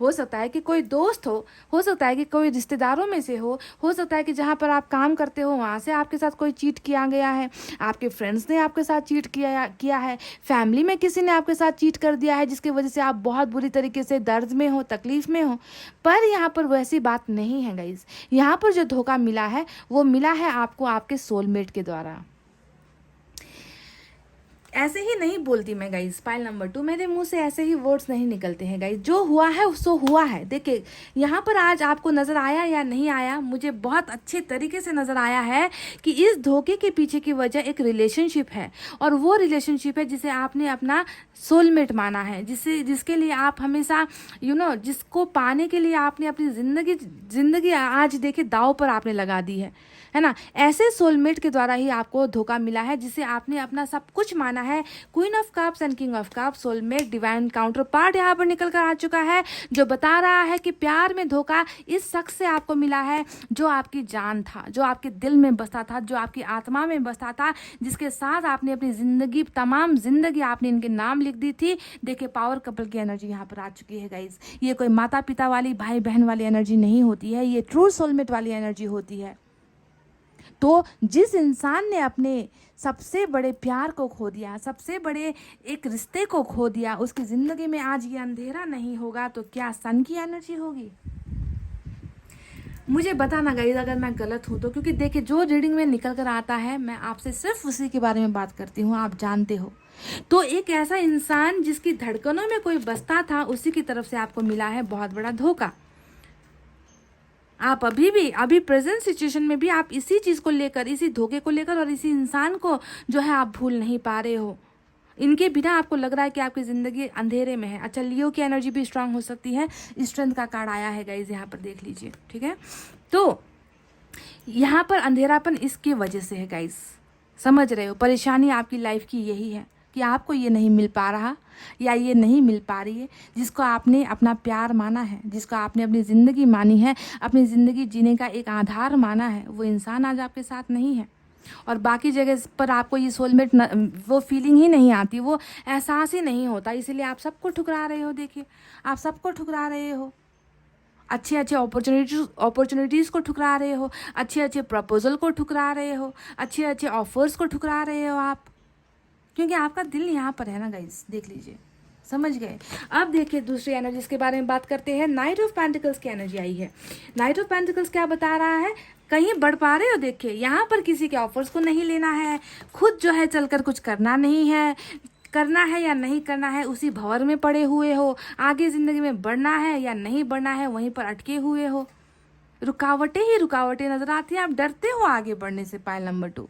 हो सकता है कि कोई दोस्त हो सकता है कि कोई रिश्तेदारों में से हो सकता है कि जहाँ पर आप काम करते हो वहाँ से आपके साथ कोई चीट किया गया है, आपके फ्रेंड्स ने आपके साथ चीट किया है, फैमिली में किसी ने आपके साथ चीट कर दिया है, जिसकी वजह से आप बहुत बुरी तरीके से दर्द में हो, तकलीफ में हो। पर यहाँ पर वैसी बात नहीं है गाइज। यहाँ पर जो धोखा मिला है वो मिला है आपको आपके सोलमेट के द्वारा। ऐसे ही नहीं बोलती मैं गाइज, पाइल नंबर 2, मेरे मुंह से ऐसे ही वर्ड्स नहीं निकलते हैं गाइज। जो हुआ है सो हुआ है। देखिए यहाँ पर आज आपको नज़र आया या नहीं आया, मुझे बहुत अच्छे तरीके से नज़र आया है कि इस धोखे के पीछे की वजह एक रिलेशनशिप है, और वो रिलेशनशिप है जिसे आपने अपना सोलमेट माना है, जिसके लिए आप हमेशा जिसको पाने के लिए आपने अपनी ज़िंदगी आज देखिए दाव पर आपने लगा दी है ना। ऐसे सोलमेट के द्वारा ही आपको धोखा मिला है, जिसे आपने अपना सब कुछ माना है। Queen of cups and king of cups, soulmate, divine counter part यहाँ पर निकल कर आ चुका है, जो बता रहा है कि प्यार में धोखा इस शख्स से आपको मिला है जो आपकी जान था, जो आपके दिल में बसता था, जो आपकी आत्मा में बसता था, जिसके साथ आपने अपनी ज़िंदगी, तमाम ज़िंदगी आपने इनके नाम लिख दी थी। देखिए पावर कपल की एनर्जी यहाँ पर आ चुकी है गाइज। ये कोई माता पिता वाली, भाई बहन वाली एनर्जी नहीं होती है, ये ट्रू सोलमेट वाली एनर्जी होती है। तो जिस इंसान ने अपने सबसे बड़े प्यार को खो दिया, सबसे बड़े एक रिश्ते को खो दिया, उसकी ज़िंदगी में आज ये अंधेरा नहीं होगा तो क्या सन की एनर्जी होगी? मुझे बताना गाइस अगर मैं गलत हूँ तो, क्योंकि देखिए जो रीडिंग में निकल कर आता है मैं आपसे सिर्फ उसी के बारे में बात करती हूँ, आप जानते हो। तो एक ऐसा इंसान जिसकी धड़कनों में कोई बसता था, उसी की तरफ से आपको मिला है बहुत बड़ा धोखा। आप अभी प्रेजेंट सिचुएशन में भी आप इसी चीज़ को लेकर, इसी धोखे को लेकर और इसी इंसान को जो है आप भूल नहीं पा रहे हो। इनके बिना आपको लग रहा है कि आपकी ज़िंदगी अंधेरे में है। अच्छा, लियो की एनर्जी भी स्ट्रांग हो सकती है, स्ट्रेंथ का कार्ड आया है गाइज, यहाँ पर देख लीजिए, ठीक है। तो यहाँ पर अंधेरापन इसकी वजह से है गाइज, समझ रहे हो। परेशानी आपकी लाइफ की यही है कि आपको ये नहीं मिल पा रहा या ये नहीं मिल पा रही है जिसको आपने अपना प्यार माना है, जिसको आपने अपनी ज़िंदगी मानी है, अपनी ज़िंदगी जीने का एक आधार माना है। वो इंसान आज आपके साथ नहीं है, और बाकी जगह पर आपको ये सोलमेट वो फीलिंग ही नहीं आती, वो एहसास ही नहीं होता, इसीलिए आप सबको ठुकरा रहे हो। देखिए आप सबको ठुकरा रहे हो, अच्छे अच्छे अपॉर्चुनिटीज़ को ठुकरा रहे हो, अच्छे अच्छे प्रपोजल को ठुकरा रहे हो, अच्छे अच्छे ऑफर्स को ठुकरा रहे हो आप, क्योंकि आपका दिल यहाँ पर है ना गाइस, देख लीजिए, समझ गए। अब देखिए दूसरी एनर्जीज के बारे में बात करते हैं। नाइट ऑफ पेंटिकल्स की एनर्जी आई है। नाइट ऑफ पेंटिकल्स क्या बता रहा है, कहीं बढ़ पा रहे हो, देखिए यहाँ पर किसी के ऑफर्स को नहीं लेना है, खुद जो है चलकर कुछ करना नहीं है, करना है या नहीं करना है उसी भंवर में पड़े हुए हो, आगे ज़िंदगी में बढ़ना है या नहीं बढ़ना है वहीं पर अटके हुए हो, रुकावटें ही रुकावटें नजर आती हैं, आप डरते हो आगे बढ़ने से। पाइल नंबर 2,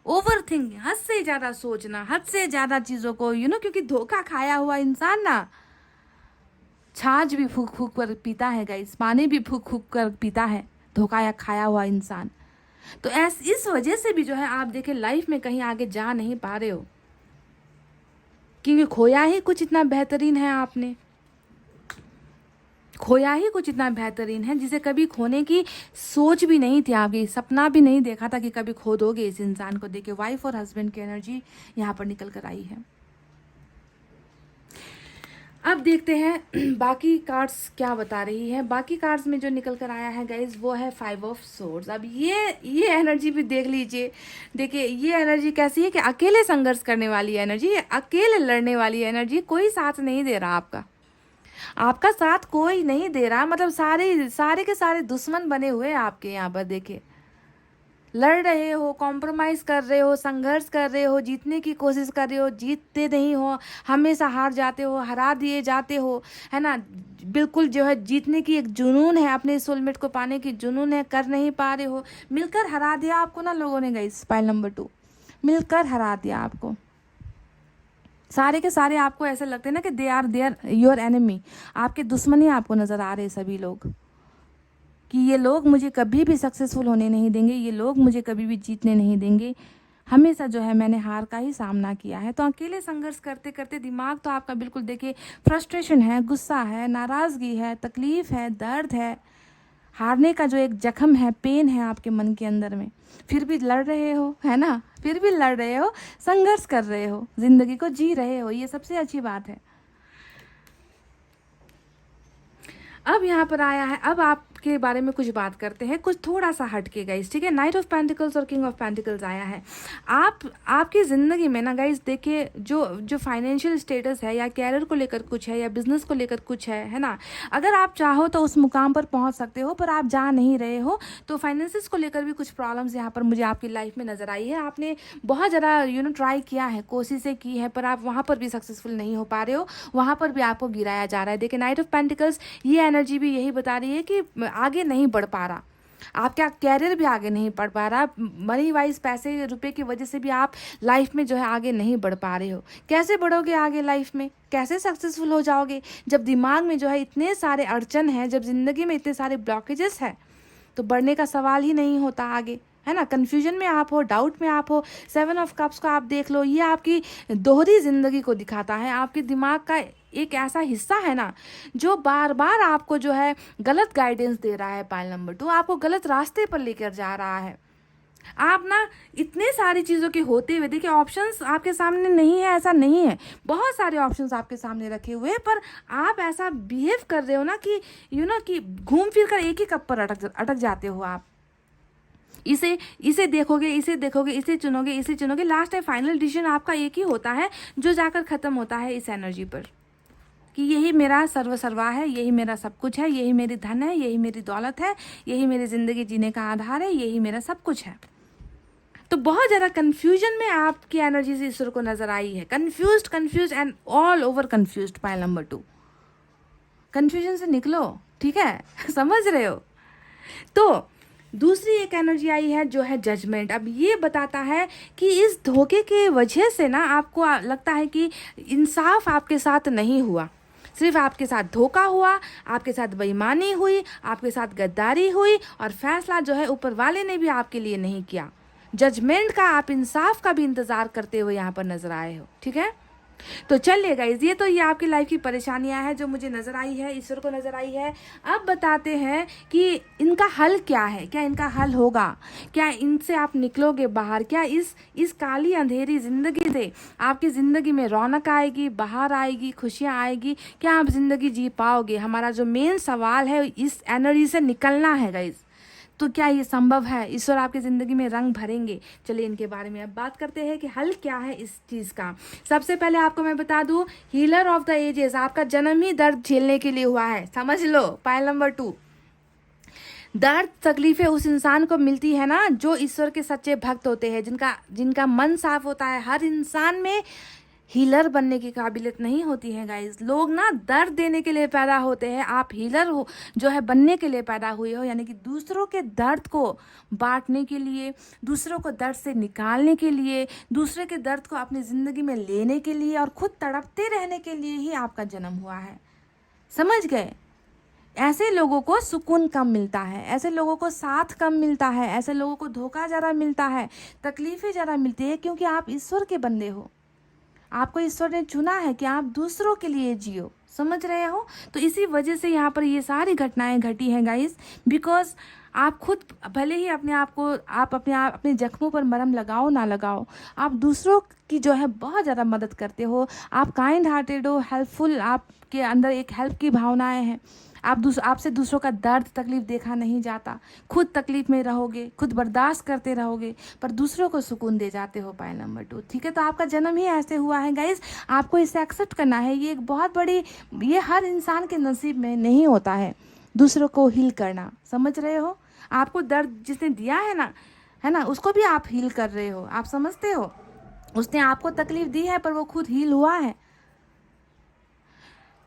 ओवर थिंकिंग, हद से ज़्यादा सोचना, हद से ज़्यादा चीज़ों को क्योंकि धोखा खाया हुआ इंसान ना छाछ भी फूक फूक कर पीता है गाइस, पानी भी फूक फूक कर पीता है, धोखा या खाया हुआ इंसान। तो इस वजह से भी जो है आप देखें लाइफ में कहीं आगे जा नहीं पा रहे हो, क्योंकि खोया ही कुछ इतना बेहतरीन है, आपने खोया ही कुछ इतना बेहतरीन है जिसे कभी खोने की सोच भी नहीं थी, आपकी सपना भी नहीं देखा था कि कभी खो दोगे इस इंसान को। देखिए वाइफ और हस्बैंड की एनर्जी यहाँ पर निकल कर आई है। अब देखते हैं बाकी कार्ड्स क्या बता रही है। बाकी कार्ड्स में जो निकल कर आया है गाइज वो है 5 ऑफ सोर्ड्स। अब ये एनर्जी भी देख लीजिए। देखिए ये एनर्जी कैसी है कि अकेले संघर्ष करने वाली एनर्जी है, अकेले लड़ने वाली एनर्जी, कोई साथ नहीं दे रहा आपका साथ कोई नहीं दे रहा, मतलब सारे के सारे दुश्मन बने हुए हैं आपके यहाँ पर। देखिए लड़ रहे हो, कॉम्प्रोमाइज़ कर रहे हो, संघर्ष कर रहे हो, जीतने की कोशिश कर रहे हो, जीतते नहीं हो, हमेशा हार जाते हो, हरा दिए जाते हो, है ना। बिल्कुल जो है जीतने की एक जुनून है, अपने सोलमेट को पाने की जुनून है, कर नहीं पा रहे हो, मिलकर हरा दिया आपको ना लोगों ने गाइस। पाइल नंबर 2, मिलकर हरा दिया आपको। सारे के सारे आपको ऐसे लगते हैं ना कि they are there your enemy, आपके दुश्मन ही आपको नज़र आ रहे सभी लोग, कि ये लोग मुझे कभी भी सक्सेसफुल होने नहीं देंगे, ये लोग मुझे कभी भी जीतने नहीं देंगे, हमेशा जो है मैंने हार का ही सामना किया है। तो अकेले संघर्ष करते करते दिमाग तो आपका बिल्कुल देखिए फ्रस्ट्रेशन है, गुस्सा है, नाराज़गी है, तकलीफ़ है, दर्द है, हारने का जो एक जख्म है, पेन है आपके मन के अंदर में, फिर भी लड़ रहे हो, है ना, फिर भी लड़ रहे हो, संघर्ष कर रहे हो, ज़िंदगी को जी रहे हो, ये सबसे अच्छी बात है। अब यहाँ पर आया है, अब आपके बारे में कुछ बात करते हैं, कुछ थोड़ा सा हट के गाइस, ठीक है। नाइट ऑफ पेंटिकल्स और किंग ऑफ पेंटिकल्स आया है। आपकी ज़िंदगी में ना गाइस देखिए जो फाइनेंशियल स्टेटस है या कैरियर को लेकर कुछ है या बिजनेस को लेकर कुछ है ना, अगर आप चाहो तो उस मुकाम पर पहुँच सकते हो, पर आप जा नहीं रहे हो। तो फाइनेंसिस को लेकर भी कुछ प्रॉब्लम्स यहाँ पर मुझे आपकी लाइफ में नज़र आई है। आपने बहुत ज़्यादा ट्राई किया है, कोशिशें की है, पर आप वहाँ पर भी सक्सेसफुल नहीं हो पा रहे हो, वहाँ पर भी आपको गिराया जा रहा है। देखिए नाइट ऑफ पेंटिकल्स ये एनर्जी भी यही बता रही है कि आगे नहीं बढ़ पा रहा, आपका कैरियर भी आगे नहीं बढ़ पा रहा, मनी वाइज पैसे रुपए की वजह से भी आप लाइफ में जो है आगे नहीं बढ़ पा रहे हो। कैसे बढ़ोगे आगे लाइफ में, कैसे सक्सेसफुल हो जाओगे जब दिमाग में जो है इतने सारे अड़चन हैं, जब जिंदगी में इतने सारे ब्लॉकेजेस हैं, तो बढ़ने का सवाल ही नहीं होता आगे, है ना। कन्फ्यूजन में आप हो, डाउट में आप हो। 7 ऑफ कप्स को आप देख लो, ये आपकी दोहरी ज़िंदगी को दिखाता है। आपके दिमाग का एक ऐसा हिस्सा है ना जो बार बार आपको जो है गलत गाइडेंस दे रहा है। पाइल नंबर 2 आपको गलत रास्ते पर लेकर जा रहा है। आप ना इतने सारी चीज़ों के होते हुए देखिए ऑप्शंस आपके सामने नहीं है, ऐसा नहीं है, बहुत सारे ऑप्शंस आपके सामने रखे हुए हैं, पर आप ऐसा बिहेव कर रहे हो ना कि कि घूम फिर कर एक ही कप पर अटक जाते हो आप। इसे देखोगे, इसे चुनोगे, लास्ट टाइम फाइनल डिसीजन आपका एक ही होता है जो जाकर ख़त्म होता है इस एनर्जी पर, कि यही मेरा सर्वसर्वा है, यही मेरा सब कुछ है, यही मेरी धन है, यही मेरी दौलत है, यही मेरी ज़िंदगी जीने का आधार है, यही मेरा सब कुछ है। तो बहुत ज़्यादा कन्फ्यूजन में आपकी एनर्जी से ईश्वर को नज़र आई है। Confuse and all over confuse. Pile number 2 confusion से निकलो, ठीक है समझ रहे हो। तो दूसरी एक एनर्जी आई है जो है जजमेंट। अब ये बताता है कि इस धोखे के वजह से ना आपको लगता है कि इंसाफ आपके साथ नहीं हुआ, सिर्फ आपके साथ धोखा हुआ, आपके साथ बेईमानी हुई, आपके साथ गद्दारी हुई, और फैसला जो है ऊपर वाले ने भी आपके लिए नहीं किया। जजमेंट का, आप इंसाफ का भी इंतज़ार करते हुए यहाँ पर नजर आए हो, ठीक है। तो चलिए गाइज, ये आपकी लाइफ की परेशानियां हैं जो मुझे नज़र आई है, ईश्वर को नज़र आई है। अब बताते हैं कि इनका हल क्या है, क्या इनका हल होगा, क्या इनसे आप निकलोगे बाहर, क्या इस काली अंधेरी ज़िंदगी से आपकी ज़िंदगी में रौनक आएगी, बाहर आएगी, खुशियाँ आएगी, क्या आप ज़िंदगी जी पाओगे। हमारा जो मेन सवाल है, इस एनर्जी से निकलना है गाइज। तो क्या ये संभव है, ईश्वर आपकी ज़िंदगी में रंग भरेंगे। चलिए इनके बारे में अब बात करते हैं कि हल क्या है इस चीज़ का। सबसे पहले आपको मैं बता दूं, हीलर ऑफ द एजेस, आपका जन्म ही दर्द झेलने के लिए हुआ है, समझ लो। पॉइंट नंबर 2, दर्द तकलीफें उस इंसान को मिलती है ना जो ईश्वर के सच्चे भक्त होते हैं, जिनका मन साफ होता है। हर इंसान में हीलर बनने की काबिलियत नहीं होती है गाइज। लोग ना दर्द देने के लिए पैदा होते हैं, आप हीलर हो जो है बनने के लिए पैदा हुए हो, यानी कि दूसरों के दर्द को बांटने के लिए, दूसरों को दर्द से निकालने के लिए, दूसरे के दर्द को अपनी ज़िंदगी में लेने के लिए और खुद तड़पते रहने के लिए ही आपका जन्म हुआ है, समझ गए। ऐसे लोगों को सुकून कम मिलता है, ऐसे लोगों को साथ कम मिलता है, ऐसे लोगों को धोखा ज़्यादा मिलता है, तकलीफ़ें ज़्यादा मिलती है, क्योंकि आप ईश्वर के बंदे हो। आपको ईश्वर ने चुना है कि आप दूसरों के लिए जियो, समझ रहे हो। तो इसी वजह से यहाँ पर ये सारी घटनाएं घटी हैं गाइस, बिकॉज आप खुद भले ही अपने आप को अपने जख्मों पर मरहम लगाओ ना लगाओ, आप दूसरों की जो है बहुत ज़्यादा मदद करते हो, आप काइंड हार्टेड हो, हेल्पफुल, आपके अंदर एक हेल्प की भावनाएं हैं। आपसे दूसरों का दर्द तकलीफ देखा नहीं जाता, खुद तकलीफ में रहोगे, खुद बर्दाश्त करते रहोगे, पर दूसरों को सुकून दे जाते हो। पॉइंट नंबर 2, ठीक है। तो आपका जन्म ही ऐसे हुआ है गाइज, आपको इसे एक्सेप्ट करना है। ये एक बहुत बड़ी, ये हर इंसान के नसीब में नहीं होता है दूसरों को हील करना, समझ रहे हो। आपको दर्द जिसने दिया है ना, उसको भी आप हील कर रहे हो, आप समझते हो। उसने आपको तकलीफ दी है पर वो खुद हील हुआ है।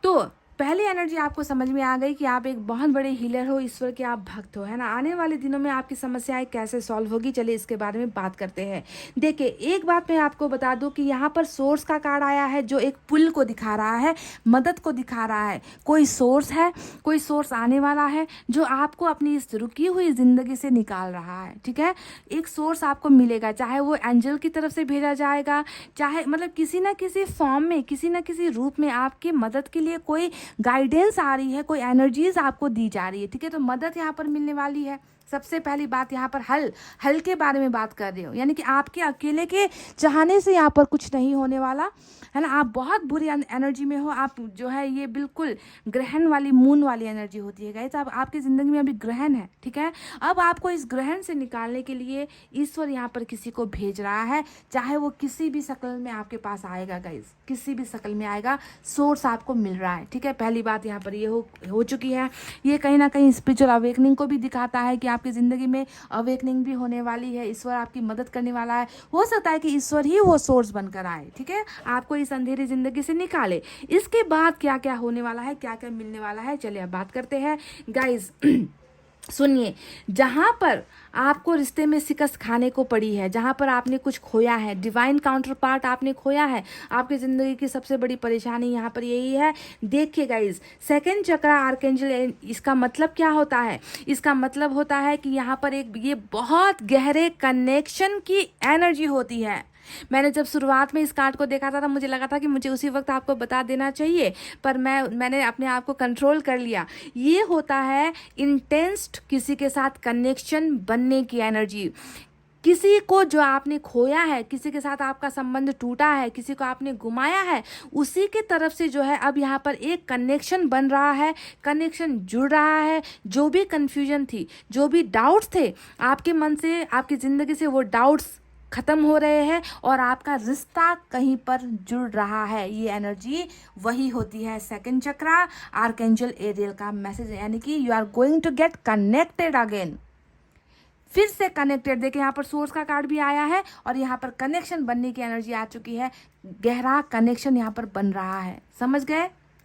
तो पहली एनर्जी आपको समझ में आ गई कि आप एक बहुत बड़े हीलर हो, ईश्वर के आप भक्त हो, है ना। आने वाले दिनों में आपकी समस्याएं कैसे सॉल्व होगी, चलिए इसके बारे में बात करते हैं। देखिए, एक बात मैं आपको बता दूं कि यहाँ पर सोर्स का कार्ड आया है जो एक पुल को दिखा रहा है, मदद को दिखा रहा है। कोई सोर्स है, कोई सोर्स आने वाला है जो आपको अपनी इस रुकी हुई ज़िंदगी से निकाल रहा है, ठीक है। एक सोर्स आपको मिलेगा, चाहे वो एंजल की तरफ से भेजा जाएगा, चाहे मतलब किसी ना किसी फॉर्म में, किसी ना किसी रूप में आपकी मदद के लिए कोई गाइडेंस आ रही है, कोई एनर्जीज आपको दी जा रही है, ठीक है। तो मदद यहाँ पर मिलने वाली है। सबसे पहली बात यहाँ पर हल के बारे में बात कर रही हो, यानी कि आपके अकेले के चाहने से यहाँ पर कुछ नहीं होने वाला, है ना। आप बहुत बुरी एनर्जी में हो, आप जो है ये बिल्कुल ग्रहण वाली, मून वाली एनर्जी होती है गाइस। अब आपकी ज़िंदगी में अभी ग्रहण है, ठीक है। अब आपको इस ग्रहण से निकालने के लिए ईश्वर यहाँ पर किसी को भेज रहा है, चाहे वो किसी भी शक्ल में आपके पास आएगा गाइस, किसी भी शक्ल में आएगा, सोर्स आपको मिल रहा है, ठीक है। पहली बात यहाँ पर ये हो चुकी है। ये कहीं ना कहीं स्पिरिचुअल अवेकनिंग को भी दिखाता है कि आपकी ज़िंदगी में अवेकनिंग भी होने वाली है, ईश्वर आपकी मदद करने वाला है। हो सकता है कि ईश्वर ही वो सोर्स बनकर आए, ठीक है, आपको इस अंधेरी ज़िंदगी से निकाले। इसके बाद क्या क्या होने वाला है, क्या क्या मिलने वाला है, चलिए अब बात करते हैं गाइज। सुनिए, जहाँ पर आपको रिश्ते में शिकस्त खाने को पड़ी है, जहाँ पर आपने कुछ खोया है, डिवाइन काउंटर पार्ट आपने खोया है, आपकी ज़िंदगी की सबसे बड़ी परेशानी यहाँ पर यही है। देखिए गाइज, सेकंड चक्र आर्कएंजल, इसका मतलब क्या होता है, इसका मतलब होता है कि यहाँ पर एक ये बहुत गहरे कनेक्शन की एनर्जी होती है। मैंने जब शुरुआत में इस कार्ड को देखा था मुझे लगा था कि मुझे उसी वक्त आपको बता देना चाहिए, पर मैंने अपने आप को कंट्रोल कर लिया। ये होता है इंटेंस किसी के साथ कनेक्शन बनने की एनर्जी। किसी को जो आपने खोया है, किसी के साथ आपका संबंध टूटा है, किसी को आपने गुमाया है, उसी की तरफ से जो है अब यहाँ पर एक कनेक्शन बन रहा है, कनेक्शन जुड़ रहा है। जो भी कन्फ्यूजन थी, जो भी डाउट्स थे आपके मन से, आपकी ज़िंदगी से, वो डाउट्स खत्म हो रहे हैं और आपका रिश्ता कहीं पर जुड़ रहा है। ये एनर्जी वही होती है सेकंड चक्रा आर्कएंजल एरियल का मैसेज, यानी कि you are going to get connected again, फिर से कनेक्टेड। देखिए यहाँ पर सोर्स का कार्ड भी आया है और यहाँ पर कनेक्शन बनने की एनर्जी आ चुकी है, गहरा कनेक्शन यहाँ पर बन रहा है।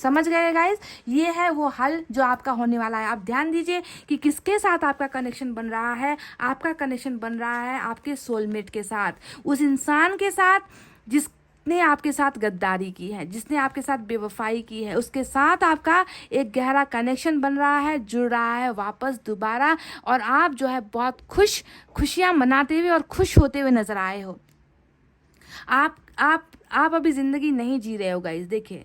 समझ गए गाइस, ये है वो हल जो आपका होने वाला है। आप ध्यान दीजिए कि किसके साथ आपका कनेक्शन बन रहा है। आपका कनेक्शन बन रहा है आपके सोलमेट के साथ, उस इंसान के साथ जिसने आपके साथ गद्दारी की है, जिसने आपके साथ बेवफाई की है, उसके साथ आपका एक गहरा कनेक्शन बन रहा है, जुड़ रहा है वापस दोबारा, और आप जो है बहुत खुशियाँ मनाते हुए और खुश होते हुए नजर आए हो। आप अभी ज़िंदगी नहीं जी रहे हो गाइस, देखिए,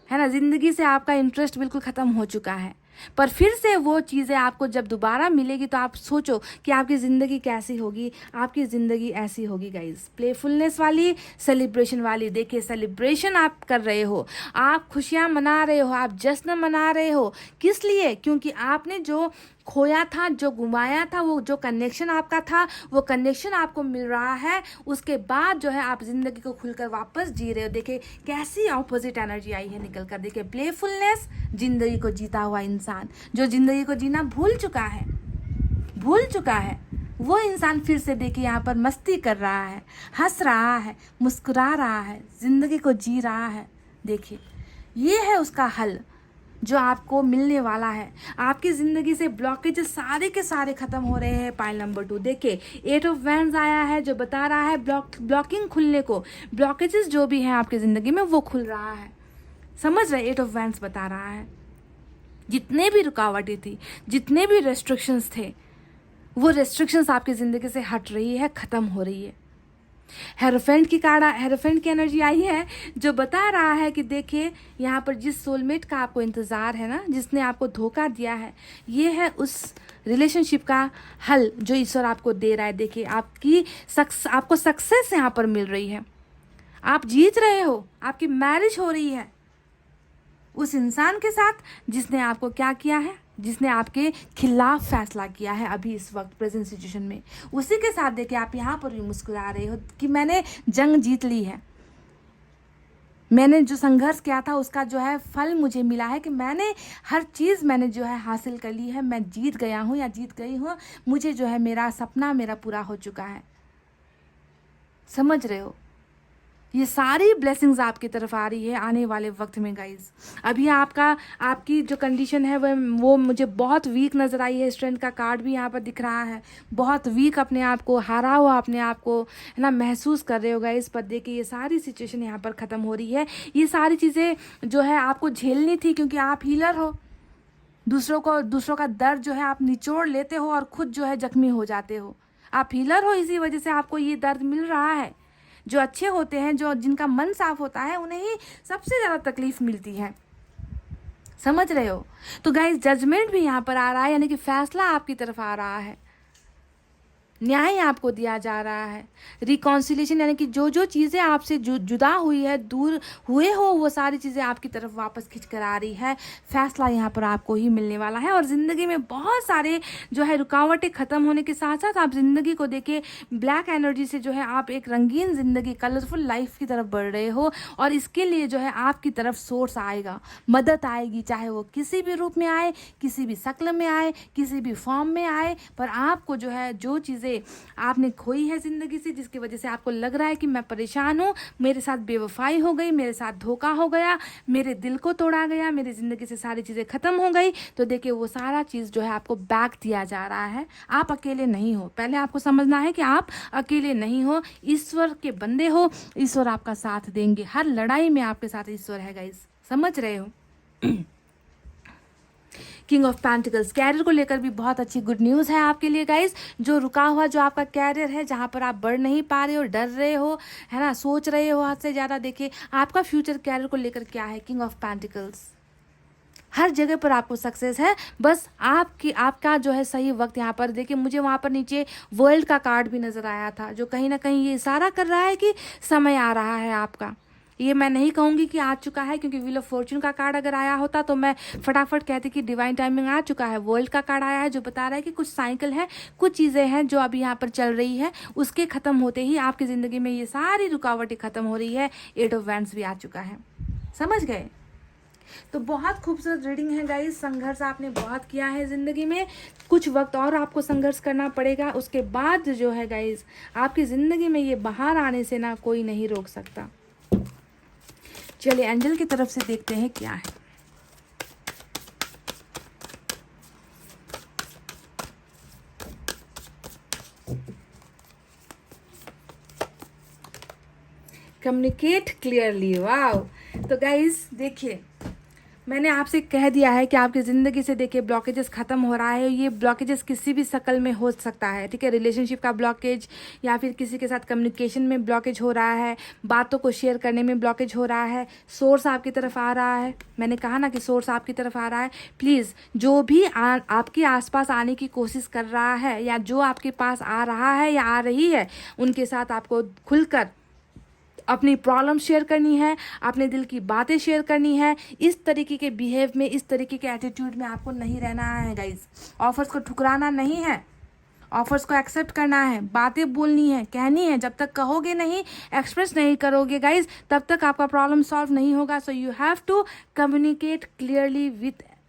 है ना, ज़िंदगी से आपका इंटरेस्ट बिल्कुल ख़त्म हो चुका है। पर फिर से वो चीज़ें आपको जब दोबारा मिलेगी तो आप सोचो कि आपकी ज़िंदगी कैसी होगी। आपकी ज़िंदगी ऐसी होगी गाइस, प्लेफुलनेस वाली, सेलिब्रेशन वाली। देखिए, सेलिब्रेशन आप कर रहे हो, आप खुशियाँ मना रहे हो, आप जश्न मना रहे हो। किस लिए? क्योंकि आपने जो खोया था, जो गुमाया था, वो जो कनेक्शन आपका था, वो कनेक्शन आपको मिल रहा है। उसके बाद जो है आप ज़िंदगी को खुलकर वापस जी रहे हो। देखिए कैसी ऑपोजिट एनर्जी आई है निकल कर। देखिए, प्लेफुलनेस, ज़िंदगी को जीता हुआ इंसान जो ज़िंदगी को जीना भूल चुका है, भूल चुका है, वो इंसान फिर से देखिए यहाँ पर मस्ती कर रहा है, हंस रहा है, मुस्कुरा रहा है, ज़िंदगी को जी रहा है। देखिए, ये है उसका हल जो आपको मिलने वाला है। आपकी ज़िंदगी से ब्लॉकेजेस सारे के सारे ख़त्म हो रहे हैं। पाइल नंबर 2 देखिए, 8 ऑफ वैंड्स आया है जो बता रहा है ब्लॉकिंग खुलने को। ब्लॉकेजेस जो भी हैं आपकी ज़िंदगी में वो खुल रहा है, समझ रहे? 8 ऑफ वैंड्स बता रहा है जितने भी रुकावटें थी, जितने भी रेस्ट्रिक्शंस थे, वो रेस्ट्रिक्शंस आपकी ज़िंदगी से हट रही है, ख़त्म हो रही है। हेरोफेंट की कार्ड, हेरोफेंट की एनर्जी आई है जो बता रहा है कि देखिए, यहाँ पर जिस सोलमेट का आपको इंतज़ार है ना, जिसने आपको धोखा दिया है, ये है उस रिलेशनशिप का हल जो ईश्वर आपको दे रहा है। देखिए, आपको सक्सेस यहाँ पर मिल रही है, आप जीत रहे हो, आपकी मैरिज हो रही है उस इंसान के साथ जिसने आपको क्या किया है, जिसने आपके खिलाफ फैसला किया है अभी इस वक्त प्रेजेंट सिचुएशन में। उसी के साथ देखिए आप यहाँ पर भी मुस्कुरा रहे हो कि मैंने जंग जीत ली है, मैंने जो संघर्ष किया था उसका जो है फल मुझे मिला है, कि मैंने हर चीज़ मैंने जो है हासिल कर ली है, मैं जीत गया हूँ या जीत गई हूँ, मुझे जो है मेरा सपना मेरा पूरा हो चुका है। समझ रहे हो? ये सारी ब्लेसिंग्स आपकी तरफ आ रही है आने वाले वक्त में गाइज। अभी आपकी जो कंडीशन है वो मुझे बहुत वीक नज़र आई है। स्ट्रेंथ का कार्ड भी यहाँ पर दिख रहा है, बहुत वीक, अपने आप को हारा हुआ, अपने आप को है ना महसूस कर रहे हो गाइज। पर देखिए, ये सारी सिचुएशन यहाँ पर ख़त्म हो रही है। ये सारी चीज़ें जो है आपको झेलनी थी, क्योंकि आप हीलर हो। दूसरों का दर्द जो है आप निचोड़ लेते हो और खुद जो है जख्मी हो जाते हो। आप हीलर हो, इसी वजह से आपको ये दर्द मिल रहा है। जो अच्छे होते हैं, जो जिनका मन साफ होता है, उन्हें ही सबसे ज़्यादा तकलीफ मिलती है। समझ रहे हो? तो गाइस, जजमेंट भी यहाँ पर आ रहा है, यानी कि फैसला आपकी तरफ आ रहा है, न्याय आपको दिया जा रहा है। रिकॉन्सिलेशन, यानी कि जो चीज़ें आपसे जुदा हुई है, दूर हुए हो, वो सारी चीज़ें आपकी तरफ वापस खींच कर आ रही है। फैसला यहाँ पर आपको ही मिलने वाला है और ज़िंदगी में बहुत सारे जो है रुकावटें ख़त्म होने के साथ साथ आप ज़िंदगी को देखिए ब्लैक एनर्जी से जो है आप एक रंगीन ज़िंदगी, कलरफुल लाइफ की तरफ बढ़ रहे हो। और इसके लिए जो है आपकी तरफ सोर्स आएगा, मदद आएगी, चाहे वो किसी भी रूप में आए, किसी भी शक्ल में आए, किसी भी फॉर्म में आए। पर आपको जो है जो चीज़ें आपने खोई है ज़िंदगी से, जिसकी वजह से आपको लग रहा है कि मैं परेशान हूँ, मेरे साथ बेवफाई हो गई, मेरे साथ धोखा हो गया, मेरे दिल को तोड़ा गया, मेरी ज़िंदगी से सारी चीज़ें ख़त्म हो गई, तो देखिए वो सारा चीज़ जो है आपको बैक दिया जा रहा है। आप अकेले नहीं हो। पहले आपको समझना है कि आप अकेले नहीं हो, ईश्वर के बंदे हो, ईश्वर आपका साथ देंगे। हर लड़ाई में आपके साथ ईश्वर है गाइस, समझ रहे हो? किंग ऑफ पेंटिकल्स, कैरियर को लेकर भी बहुत अच्छी गुड न्यूज़ है आपके लिए गाइस। जो रुका हुआ जो आपका कैरियर है, जहाँ पर आप बढ़ नहीं पा रहे हो, डर रहे हो, है ना, सोच रहे हो हद से ज़्यादा, देखिए आपका फ्यूचर कैरियर को लेकर क्या है। किंग ऑफ पेंटिकल्स, हर जगह पर आपको सक्सेस है, बस आपका जो है सही वक्त यहाँ पर। देखिए, मुझे वहाँ पर नीचे वर्ल्ड का कार्ड भी नज़र आया था, जो कहीं ना कहीं ये इशारा कर रहा है कि समय आ रहा है आपका। ये मैं नहीं कहूँगी कि आ चुका है, क्योंकि व्हील ऑफ फॉर्चून का कार्ड अगर आया होता तो मैं फटाफट कहती कि डिवाइन टाइमिंग आ चुका है। वर्ल्ड का कार्ड आया है जो बता रहा है कि कुछ साइकिल है, कुछ चीज़ें हैं जो अभी यहाँ पर चल रही है, उसके ख़त्म होते ही आपकी ज़िंदगी में ये सारी रुकावटें ख़त्म हो रही है। 8 ऑफ वैंड्स भी आ चुका है, समझ गए? तो बहुत खूबसूरत रीडिंग है गाइस। संघर्ष आपने बहुत किया है ज़िंदगी में, कुछ वक्त और आपको संघर्ष करना पड़ेगा, उसके बाद जो है गाइस आपकी ज़िंदगी में ये बाहर आने से ना कोई नहीं रोक सकता। चलिए एंजल की तरफ से देखते हैं क्या है। Communicate clearly, wow. तो गाइस देखिए, मैंने आपसे कह दिया है कि आपकी ज़िंदगी से देखिए ब्लॉकेजेस ख़त्म हो रहा है। ये ब्लॉकेजेस किसी भी शक्ल में हो सकता है, ठीक है। रिलेशनशिप का ब्लॉकेज, या फिर किसी के साथ कम्युनिकेशन में ब्लॉकेज हो रहा है, बातों को शेयर करने में ब्लॉकेज हो रहा है, सोर्स आपकी तरफ आ रहा है। मैंने कहा ना कि सोर्स आपकी तरफ आ रहा है। प्लीज़ जो भी आपके आसपास आने की कोशिश कर रहा है, या जो आपके पास आ रहा है या आ रही है, उनके साथ आपको खुलकर अपनी प्रॉब्लम शेयर करनी है, अपने दिल की बातें शेयर करनी है। इस तरीके के बिहेव में, इस तरीके के एटीट्यूड में आपको नहीं रहना है गाइज। ऑफर्स को ठुकराना नहीं है, ऑफर्स को एक्सेप्ट करना है, बातें बोलनी है, कहनी है। जब तक कहोगे नहीं, एक्सप्रेस नहीं करोगे गाइज, तब तक आपका प्रॉब्लम सॉल्व नहीं होगा। So you have to communicate clearly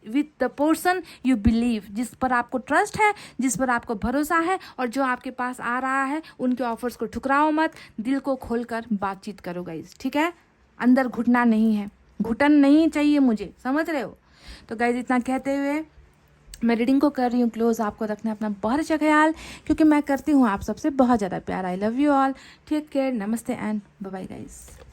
with the person you believe, जिस पर आपको ट्रस्ट है, जिस पर आपको भरोसा है, और जो आपके पास आ रहा है, उनके ऑफर्स को ठुकराओ मत। दिल को खोलकर बातचीत करो गाइज, ठीक है। अंदर घुटना नहीं है, घुटन नहीं चाहिए मुझे, समझ रहे हो। तो गाइज इतना कहते हुए मैं रीडिंग को कर रही हूँ क्लोज। आपको रखना है अपना बहुत अच्छा ख्याल, क्योंकि मैं करती हूँ आप सबसे बहुत ज़्यादा प्यार। I love you all, take care, नमस्ते एंड बाय बाय गाइज।